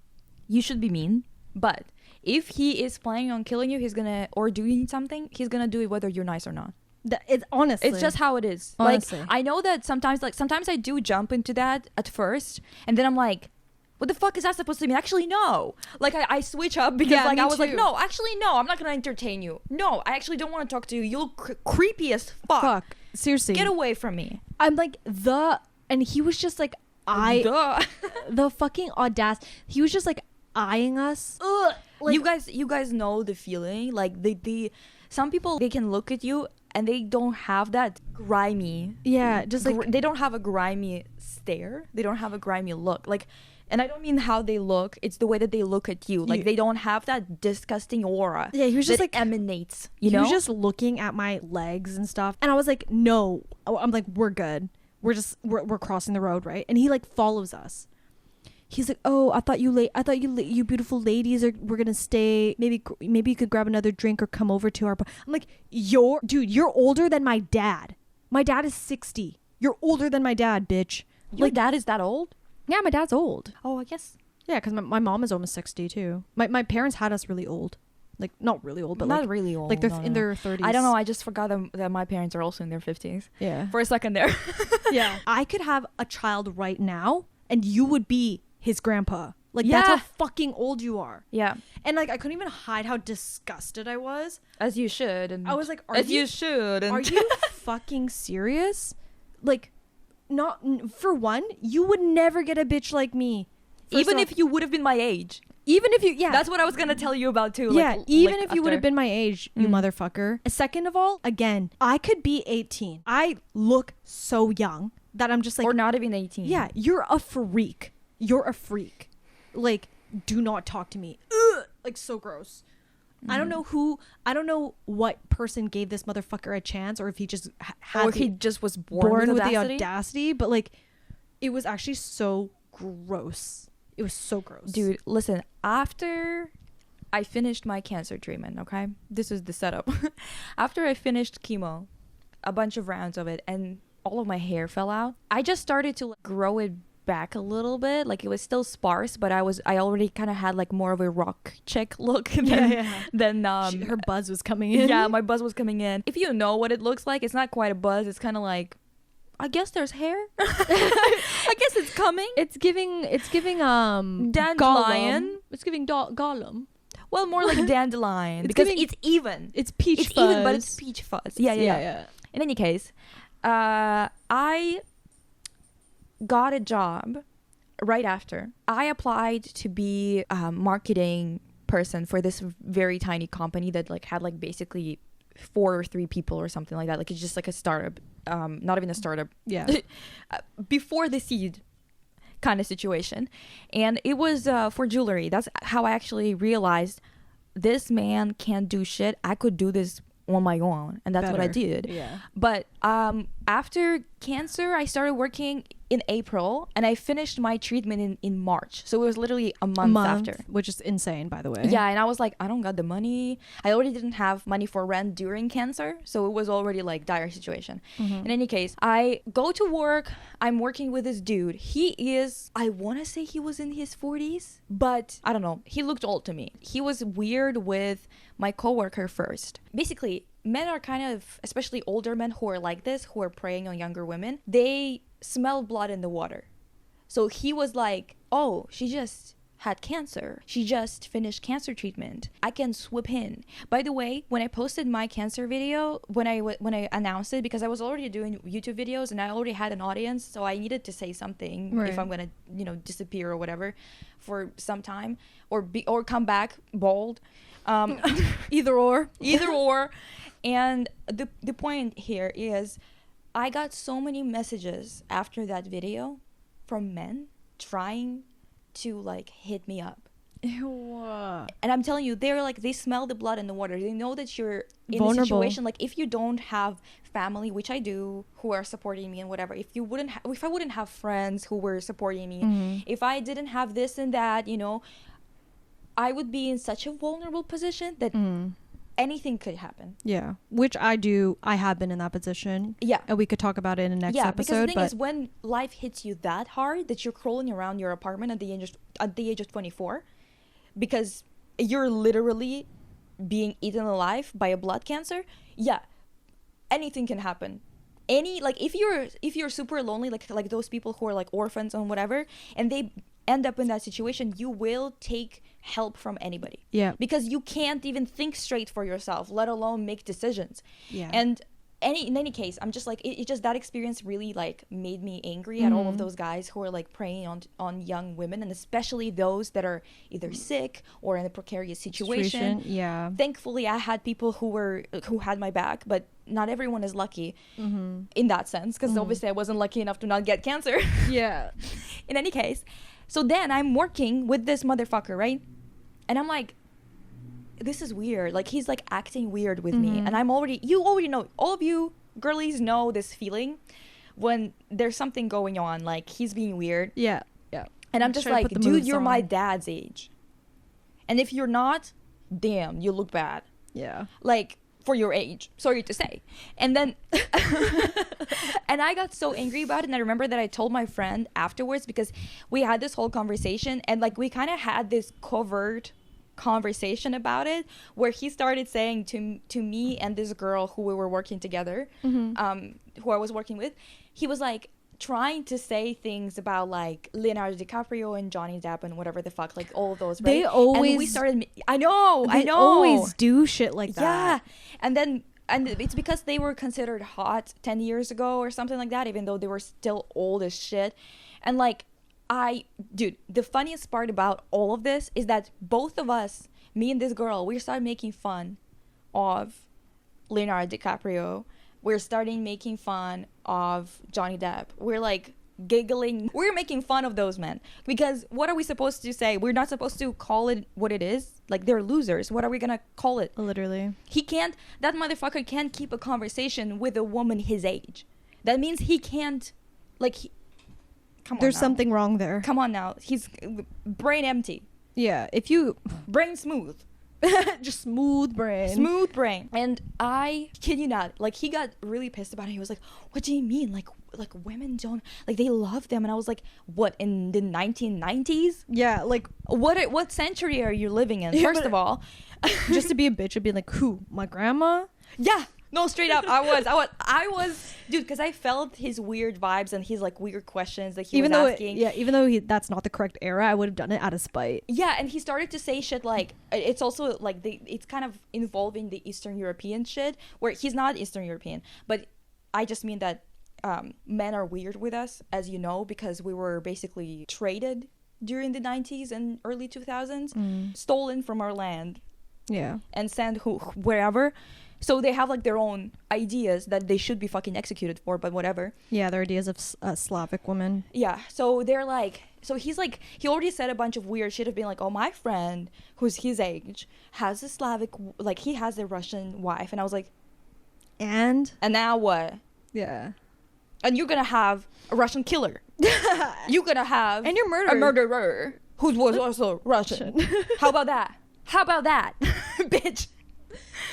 you should be mean, but if he is planning on killing you, or doing something, he's gonna do it whether you're nice or not. It's honestly, it's just how it is. Honestly. Like, I know that sometimes I do jump into that at first, and then I'm like, what the fuck is that supposed to mean? Actually, no. Like, I switch up because Yeah, like me I was too. like, no, actually, no, I'm not gonna entertain you. No, I actually don't want to talk to you. You look creepy as fuck. Seriously, Get away from me. I'm like and he was just like, Duh. the fucking audacity. He was just like eyeing us. Ugh. Like, you guys know the feeling. Like, the some people, they can look at you and they don't have that grimy. Yeah, just like They don't have a grimy stare. They don't have a grimy look. Like, and I don't mean how they look. It's the way that they look at you. Like, they don't have that disgusting aura. Yeah, he was just that like emanates. he was just looking at my legs and stuff, and I was like, no. I'm like, we're good. We're crossing the road, right? And he like follows us. he's like, oh, you beautiful ladies were gonna stay. Maybe you could grab another drink or come over to our bar. I'm like, you're older than my dad. My dad is 60. You're older than my dad, bitch. Your dad is that old? Yeah, my dad's old. Oh, I guess. Yeah, because my mom is almost 60 too. My parents had us really old. Like, not really old, but not like, really old. like they're in their 30s. I don't know. I just forgot that my parents are also in their 50s. Yeah. For a second there. Yeah. I could have a child right now and you would be his grandpa. Like, that's how fucking old you are. Yeah. And like, I couldn't even hide how disgusted I was. As you should. And I was like, as you should. And are you fucking serious? Like, not for one, you would never get a bitch like me. Even if you would have been my age. Even if you, yeah. That's what I was going to tell you about too. Yeah, like, even like if you would have been my age, you motherfucker. Second of all, again, I could be 18. I look so young that I'm just like. Or not even 18. Yeah, you're a freak. You're a freak. Like, do not talk to me. Ugh! Like, so gross. I don't know what person gave this motherfucker a chance, or if he just he just was born with the audacity. But like, it was actually so gross. It was so gross. Dude, listen, after I finished my cancer treatment, okay? This is the setup. After I finished chemo, a bunch of rounds of it, and all of my hair fell out, I just started to like, grow it back a little bit. Like, it was still sparse, but I already kind of had like more of a rock chick look than her buzz was coming in. Yeah, my buzz was coming in. If you know what it looks like, it's not quite a buzz. It's kind of like, I guess there's hair. I guess it's coming. It's giving dandelion. Gollum. It's giving Gollum. Well, more like dandelion because it's even. It's peach it's fuzz. Even, but it's peach fuzz. Yeah. In any case, I got a job right after. I applied to be a marketing person for this very tiny company that like had like basically 4 or 3 people or something like that. Like, it's just like a startup. Not even a startup. Yeah. Before the seed kind of situation. And it was for jewelry. That's how I actually realized this man can't do shit. I could do this on my own. And that's what I did. Yeah. But after cancer, I started working in April and I finished my treatment in March. So it was literally a month after. Which is insane, by the way. Yeah, and I was like, I don't got the money. I already didn't have money for rent during cancer. So it was already like dire situation. In any case, I go to work. I'm working with this dude. He is, I want to say he was in his 40s, but I don't know. He looked old to me. He was weird with my coworker first. Basically, men are kind of, especially older men who are like this, who are preying on younger women, they smell blood in the water. So he was like, oh, she just had cancer. She just finished cancer treatment. I can swoop in. By the way, when I posted my cancer video, when I announced it, because I was already doing YouTube videos and I already had an audience, so I needed to say something if I'm gonna, disappear or whatever for some time, or come back bald. Either or. And the point here is, I got so many messages after that video from men trying to like hit me up. Ew. And I'm telling you, they're like, they smell the blood in the water. They know that you're in vulnerable. a situation like, if you don't have family, which I do, who are supporting me and whatever, if I wouldn't have friends who were supporting me, if I didn't have this and that, I would be in such a vulnerable position that anything could happen. Yeah, which I do. I have been in that position. Yeah. And we could talk about it in the next episode. Because the thing is, when life hits you that hard that you're crawling around your apartment at the age of 24, because you're literally being eaten alive by a blood cancer, anything can happen. If you're super lonely, like those people who are like orphans and whatever, and they end up in that situation, you will take help from anybody. Yeah. Because you can't even think straight for yourself, let alone make decisions. Yeah. And in any case, I'm just like, it just, that experience really like made me angry at all of those guys who are like preying on young women, and especially those that are either sick or in a precarious situation. Yeah. Thankfully, I had people who had my back, but not everyone is lucky in that sense, because obviously I wasn't lucky enough to not get cancer. Yeah. In any case, so then I'm working with this motherfucker, right? And I'm like, this is weird. Like, he's like acting weird with me. And you already know, all of you girlies know this feeling when there's something going on, like he's being weird. Yeah. And I'm just Try to like, put the dude, moves you're my on. dad's age. And if you're not, damn, you look bad. Yeah. Like, for your age, sorry to say. And then and I got so angry about it, and I remember that I told my friend afterwards, because we had this whole conversation, and like we kind of had this covert conversation about it, where he started saying to me and this girl who we were working together, who I was working with, he was like trying to say things about like Leonardo DiCaprio and Johnny Depp and whatever the fuck, like all of those, right? They always, and we started, I know always do shit like that. yeah. And it's because they were considered hot 10 years ago or something like that, even though they were still old as shit. And like, dude, the funniest part about all of this is that both of us, me and this girl, we started making fun of Leonardo DiCaprio. We're starting making fun of Johnny Depp. We're like giggling. We're making fun of those men, because what are we supposed to say? We're not supposed to call it what it is. Like, they're losers. What are we gonna call it? Literally. That motherfucker can't keep a conversation with a woman his age. That means he can't, like, come on. There's now. something wrong there. Come on now. He's brain empty. Yeah, if you Brain smooth. just smooth brain. And I kid you not, like, he got really pissed about it. He was like, what do you mean? Like women don't, like, they love them. And I was like, what, in the 1990s? Yeah, like, What century are you living in? Yeah, First but- of all. just to be a bitch, I'd be like, who? My grandma? Yeah. No, straight up. I was, dude, because I felt his weird vibes and his like weird questions that he was asking. Even though that's not the correct era, I would have done it out of spite. Yeah, and he started to say shit like, it's also like it's kind of involving the Eastern European shit, where he's not Eastern European, but I just mean that men are weird with us, as you know, because we were basically traded during the 90s and early 2000s, stolen from our land. Yeah. And sent wherever. So they have like their own ideas that they should be fucking executed for, but whatever. Yeah, their ideas of Slavic women. Yeah, so they're like, so he's like, he already said a bunch of weird shit of being like, oh, my friend who's his age has a Slavic, like he has a Russian wife. And I was like, And now what? yeah. And you're gonna have a Russian killer. You're gonna have And you're a murderer who was also Russian. How about that? How about that? Bitch.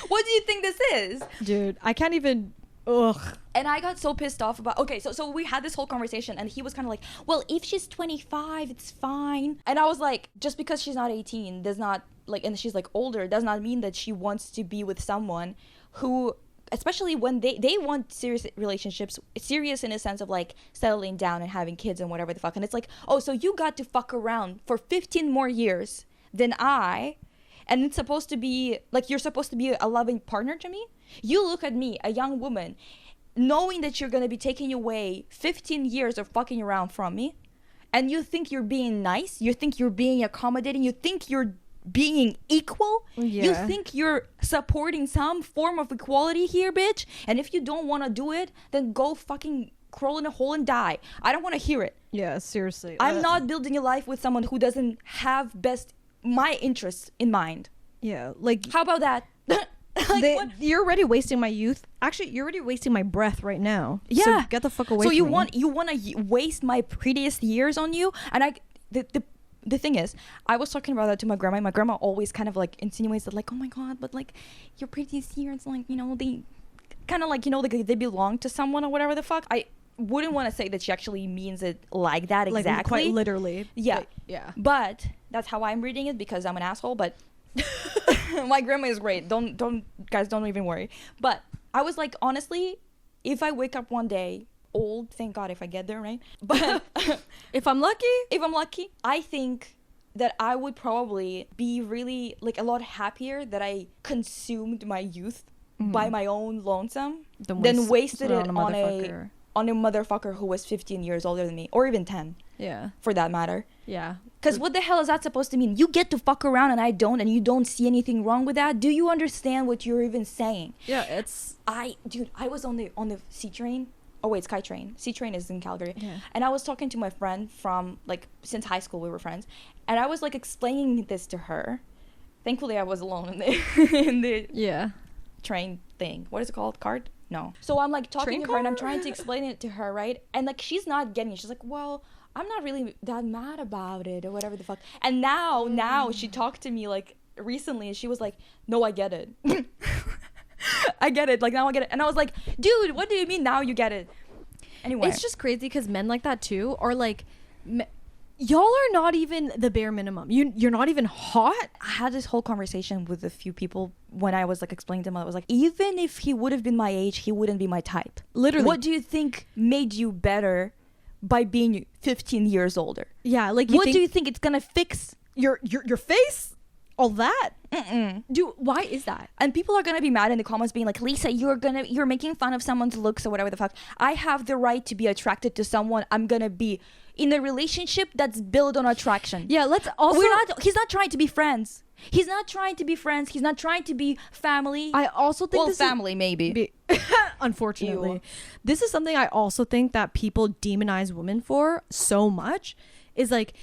What do you think this is? Dude, I can't even. Ugh. And I got so pissed off about, okay, so we had this whole conversation, and he was kind of like, well, if she's 25, it's fine. And I was like, just because she's not 18 does not, like, and she's like older, does not mean that she wants to be with someone who, especially when they want serious relationships, serious in a sense of like settling down and having kids and whatever the fuck. And it's like, oh, so you got to fuck around for 15 more years than I. And it's supposed to be, like, you're supposed to be a loving partner to me? You look at me, a young woman, knowing that you're going to be taking away 15 years of fucking around from me, and you think you're being nice? You think you're being accommodating? You think you're being equal? Yeah. You think you're supporting some form of equality here, bitch? And if you don't want to do it, then go fucking crawl in a hole and die. I don't want to hear it. Yeah, seriously. I'm not building a life with someone who doesn't have my interests in mind. Yeah, like, How about that? Like, you're already wasting my youth. Actually, you're already wasting my breath right now. Yeah. So get the fuck away so from you me. want to waste my prettiest years on you? And the thing is, I was talking about that to my grandma. My grandma always kind of like insinuates that, like, oh my god, but like your prettiest years, like, you know, they kind of like, you know, like they belong to someone or whatever the fuck. I wouldn't want to say that she actually means it like that exactly. Like, quite literally. Yeah. Like, yeah. But that's how I'm reading it, because I'm an asshole. But my grandma is great. Don't guys, don't even worry. But I was like, honestly, if I wake up one day old, thank God if I get there, right? But If I'm lucky, I think that I would probably be really like a lot happier that I consumed my youth by my own lonesome than wasted it on a motherfucker who was 15 years older than me, or even 10. Yeah. For that matter. Yeah. Because what the hell is that supposed to mean? You get to fuck around and I don't, and you don't see anything wrong with that? Do you understand what you're even saying? Yeah, it's... I was on the C train. Oh wait, Sky train. C train is in Calgary. Yeah. And I was talking to my friend from, like, since high school we were friends. And I was, like, explaining this to her. Thankfully I was alone in the Yeah. train thing. What is it called? Card? No. So I'm like talking Train to her and I'm car? trying to explain it to her, right? And like she's not getting it. She's like, well, I'm not really that mad about it or whatever the fuck. And now she talked to me like recently and she was like, no, I get it. I get it. Like, now I get it. And I was like, dude, what do you mean now you get it? Anyway. It's just crazy because men like that too are like, y'all are not even the bare minimum. You're not even hot. I had this whole conversation with a few people when I was like explaining to them. I was like, even if he would have been my age, he wouldn't be my type. Literally. What do you think made you better by being 15 years older? Yeah, like what do you think it's gonna fix? Your face? All that? Mm-mm. Dude, why is that? And people are gonna be mad in the comments being like, Lisa, you're making fun of someone's looks or whatever the fuck. I have the right to be attracted to someone I'm gonna be in a relationship that's built on attraction. Yeah, let's also... He's not trying to be friends. He's not trying to be friends. He's not trying to be family. I also think family maybe. Unfortunately. Ew. This is something I also think that people demonize women for so much is like,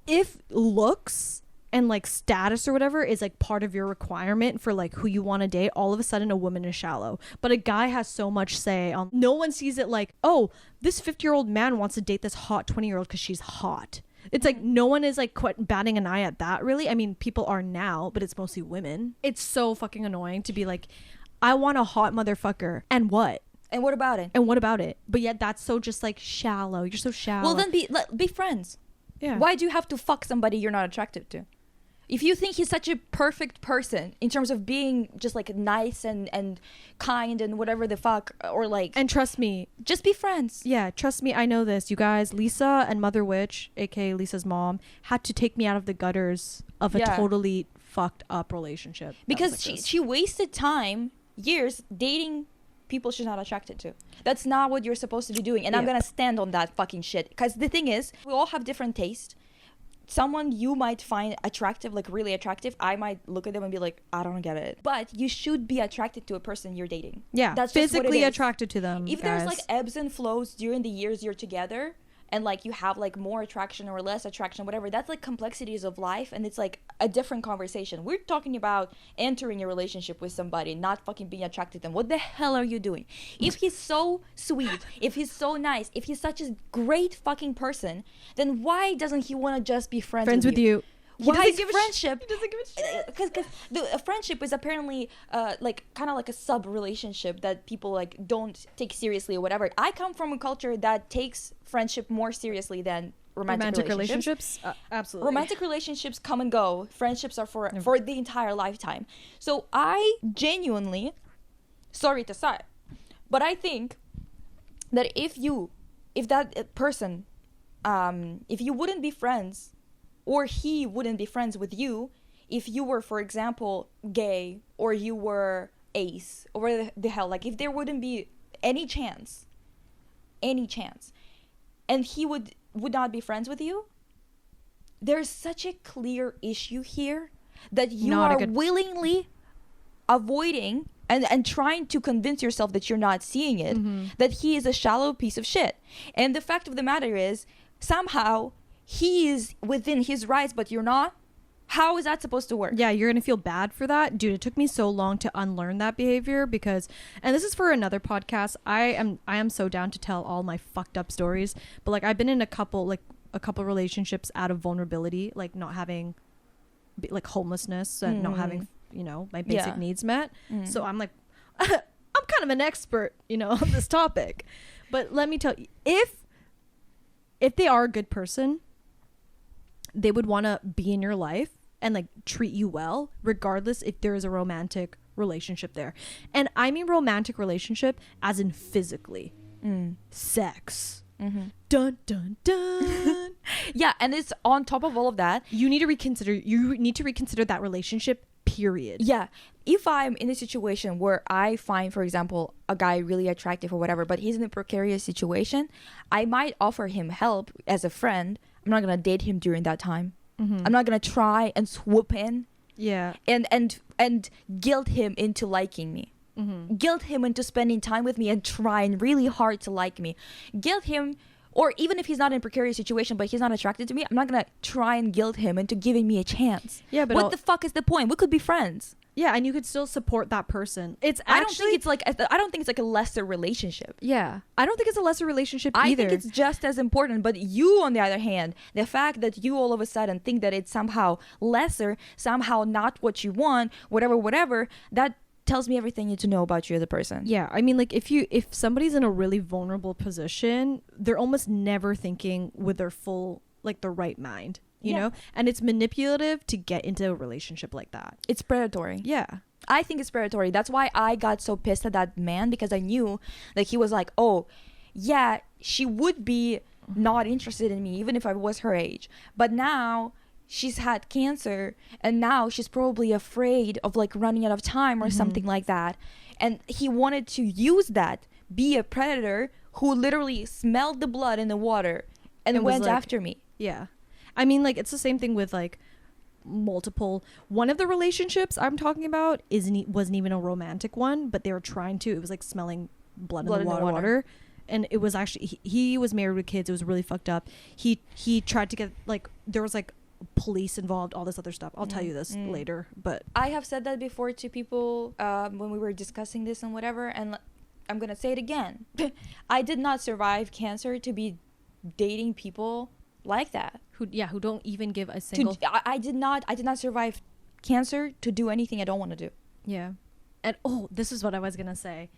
if looks and like status or whatever is like part of your requirement for like who you want to date, all of a sudden a woman is shallow. But a guy has so much say on. No one sees it like, oh, this 50-year-old man wants to date this hot 20-year-old because she's hot. It's like no one is like batting an eye at that, really. I mean, people are now, but it's mostly women. It's so fucking annoying to be like, I want a hot motherfucker. And what? And what about it? And what about it? But yet that's so just like shallow. You're so shallow. Well, then be friends. Yeah. Why do you have to fuck somebody you're not attracted to? If you think he's such a perfect person in terms of being just like nice and kind and whatever the fuck, or like, and trust me, just be friends. Yeah, trust me, I know this. You guys, Lisa and Mother Witch, aka Lisa's mom, had to take me out of the gutters of a totally fucked up relationship. Because she wasted time, years, dating people she's not attracted to. That's not what you're supposed to be doing. And I'm gonna stand on that fucking shit. Because the thing is, we all have different taste. Someone you might find attractive, like really attractive, I might look at them and be like, I don't get it. But you should be attracted to a person you're dating. Yeah, that's physically attracted to them. If there's like ebbs and flows during the years you're together, and like you have like more attraction or less attraction, whatever, that's like complexities of life, and it's like a different conversation. We're talking about entering a relationship with somebody, not fucking being attracted to them. What the hell are you doing? If he's so sweet, if he's so nice, if he's such a great fucking person, then why doesn't he want to just be friends with you? Why is friendship? He doesn't give a shit. Because the friendship is apparently like kind of like a sub relationship that people like don't take seriously or whatever. I come from a culture that takes friendship more seriously than romantic relationships. Absolutely. Romantic relationships come and go. Friendships are for the entire lifetime. So I genuinely, sorry to say, but I think that if that person, if you wouldn't be friends, or he wouldn't be friends with you if you were, for example, gay, or you were ace, or the hell, like if there wouldn't be any chance, and he would not be friends with you, there's such a clear issue here that you are willingly avoiding and trying to convince yourself that you're not seeing it, that he is a shallow piece of shit. And the fact of the matter is, somehow, he is within his rights, but you're not. How is that supposed to work? Yeah, you're gonna feel bad for that. Dude, it took me so long to unlearn that behavior because, and this is for another podcast, I am so down to tell all my fucked up stories, but like I've been in a couple relationships out of vulnerability, like not having like homelessness and not having, you know, my basic needs met. So I'm like I'm kind of an expert, you know, on this topic. But let me tell you, if they are a good person, they would want to be in your life and like treat you well, regardless if there is a romantic relationship there. And I mean romantic relationship as in physically. Sex. Dun dun dun. Yeah, and it's on top of all of that. You need to reconsider that relationship, period. Yeah. If I'm in a situation where I find, for example, a guy really attractive or whatever, but he's in a precarious situation, I might offer him help as a friend. I'm not gonna date him during that time. I'm not gonna try and swoop in. Yeah. And guilt him into liking me. Guilt him into spending time with me and trying really hard to like me. Guilt him Or even if he's not in a precarious situation, but he's not attracted to me, I'm not gonna try and guilt him into giving me a chance. Yeah, but what the fuck is the point? We could be friends. Yeah, and you could still support that person. It's actually, I don't think it's like a lesser relationship. Yeah, I don't think it's a lesser relationship I either. think it's just as important. But you, on the other hand, the fact that you all of a sudden think that it's somehow lesser, somehow not what you want, whatever, that tells me everything you need to know about you as a person. Yeah, I mean, like if somebody's in a really vulnerable position, they're almost never thinking with their full, like, the right mind. You know, and it's manipulative to get into a relationship like that. It's predatory. Yeah. I think it's predatory. That's why I got so pissed at that man, because I knew that he was like, oh, yeah, she would be not interested in me even if I was her age. But now she's had cancer and now she's probably afraid of like running out of time or something like that. And he wanted to use that, be a predator who literally smelled the blood in the water and went like, after me. Yeah. I mean, like, it's the same thing with like multiple. One of the relationships I'm talking about wasn't even a romantic one, but they were trying to. It was like smelling blood in the water. And it was actually he was married with kids. It was really fucked up. He tried to get, like, there was like police involved, all this other stuff. I'll tell you this later. But I have said that before to people when we were discussing this and whatever, and I'm gonna say it again. I did not survive cancer to be dating people like that. Who don't even give a single. I did not survive cancer to do anything I don't want to do. Yeah. And this is what I was gonna say.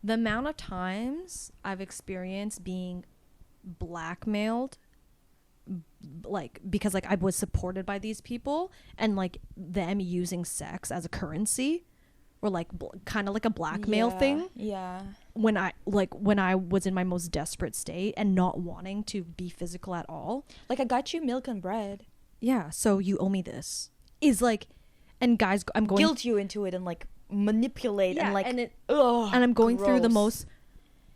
The amount of times I've experienced being blackmailed, like, because like I was supported by these people, and like them using sex as a currency, or like kind of like a blackmail thing. Yeah. When I was in my most desperate state and not wanting to be physical at all. Like, I got you milk and bread. Yeah, so you owe me this. Is like, and guys, I'm going guilt you into it and like manipulate and like, and I'm going through the most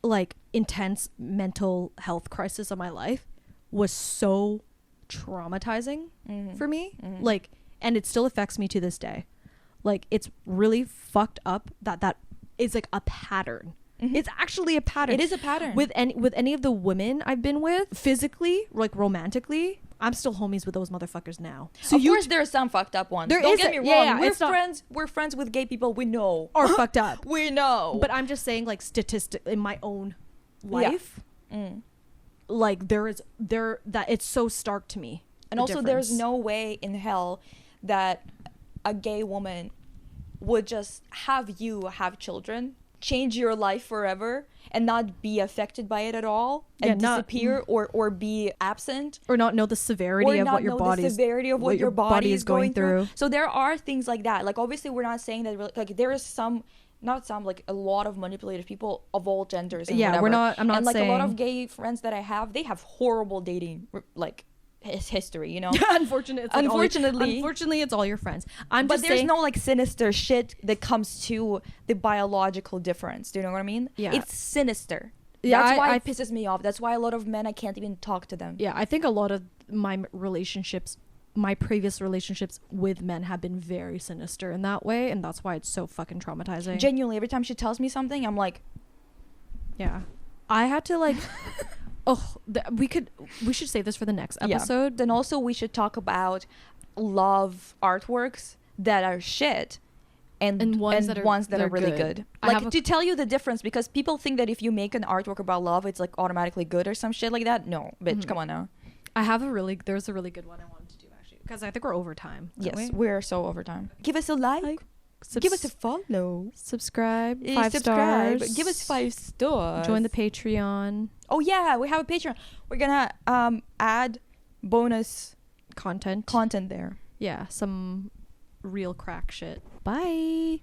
like intense mental health crisis of my life. Was so traumatizing for me. Like, and it still affects me to this day. Like, it's really fucked up that is like a pattern. It's actually a pattern. It is a pattern. With any of the women I've been with, physically, like romantically, I'm still homies with those motherfuckers now. So of course there are some fucked up ones. Don't get me wrong. Yeah, we're friends with gay people we know are fucked up. We know. But I'm just saying, like, in my own life, like that it's so stark to me. And also there's no way in hell that a gay woman would just have children, change your life forever, and not be affected by it at all, and disappear or be absent, or not know the severity of what your body is going through. So there are things like that. Like, obviously we're not saying that, like, there is like a lot of manipulative people of all genders and whatever. I'm not and like saying, a lot of gay friends that I have, they have horrible dating like history, you know. Unfortunately, it's all your friends. But there's no like sinister shit that comes to the biological difference. Do you know what I mean? Yeah, it's sinister. Yeah, that's why it pisses me off. That's why a lot of men, I can't even talk to them. Yeah, I think a lot of my previous relationships with men have been very sinister in that way, and that's why it's so fucking traumatizing. Genuinely, every time she tells me something, I'm like, yeah, I had to like. We should save this for the next episode. Yeah. Then also we should talk about love artworks that are shit and ones that are really good. Like, to tell you the difference, because people think that if you make an artwork about love, it's like automatically good or some shit like that. No, bitch, come on now. There's a really good one I wanted to do, actually, because I think we're over time. Yes, we're so over time. Give us a like. Give us a follow. Subscribe. 5 stars. Give us 5 stars. Join the Patreon. Oh yeah, we have a Patreon. We're gonna add bonus content there. Yeah, some real crack shit. Bye.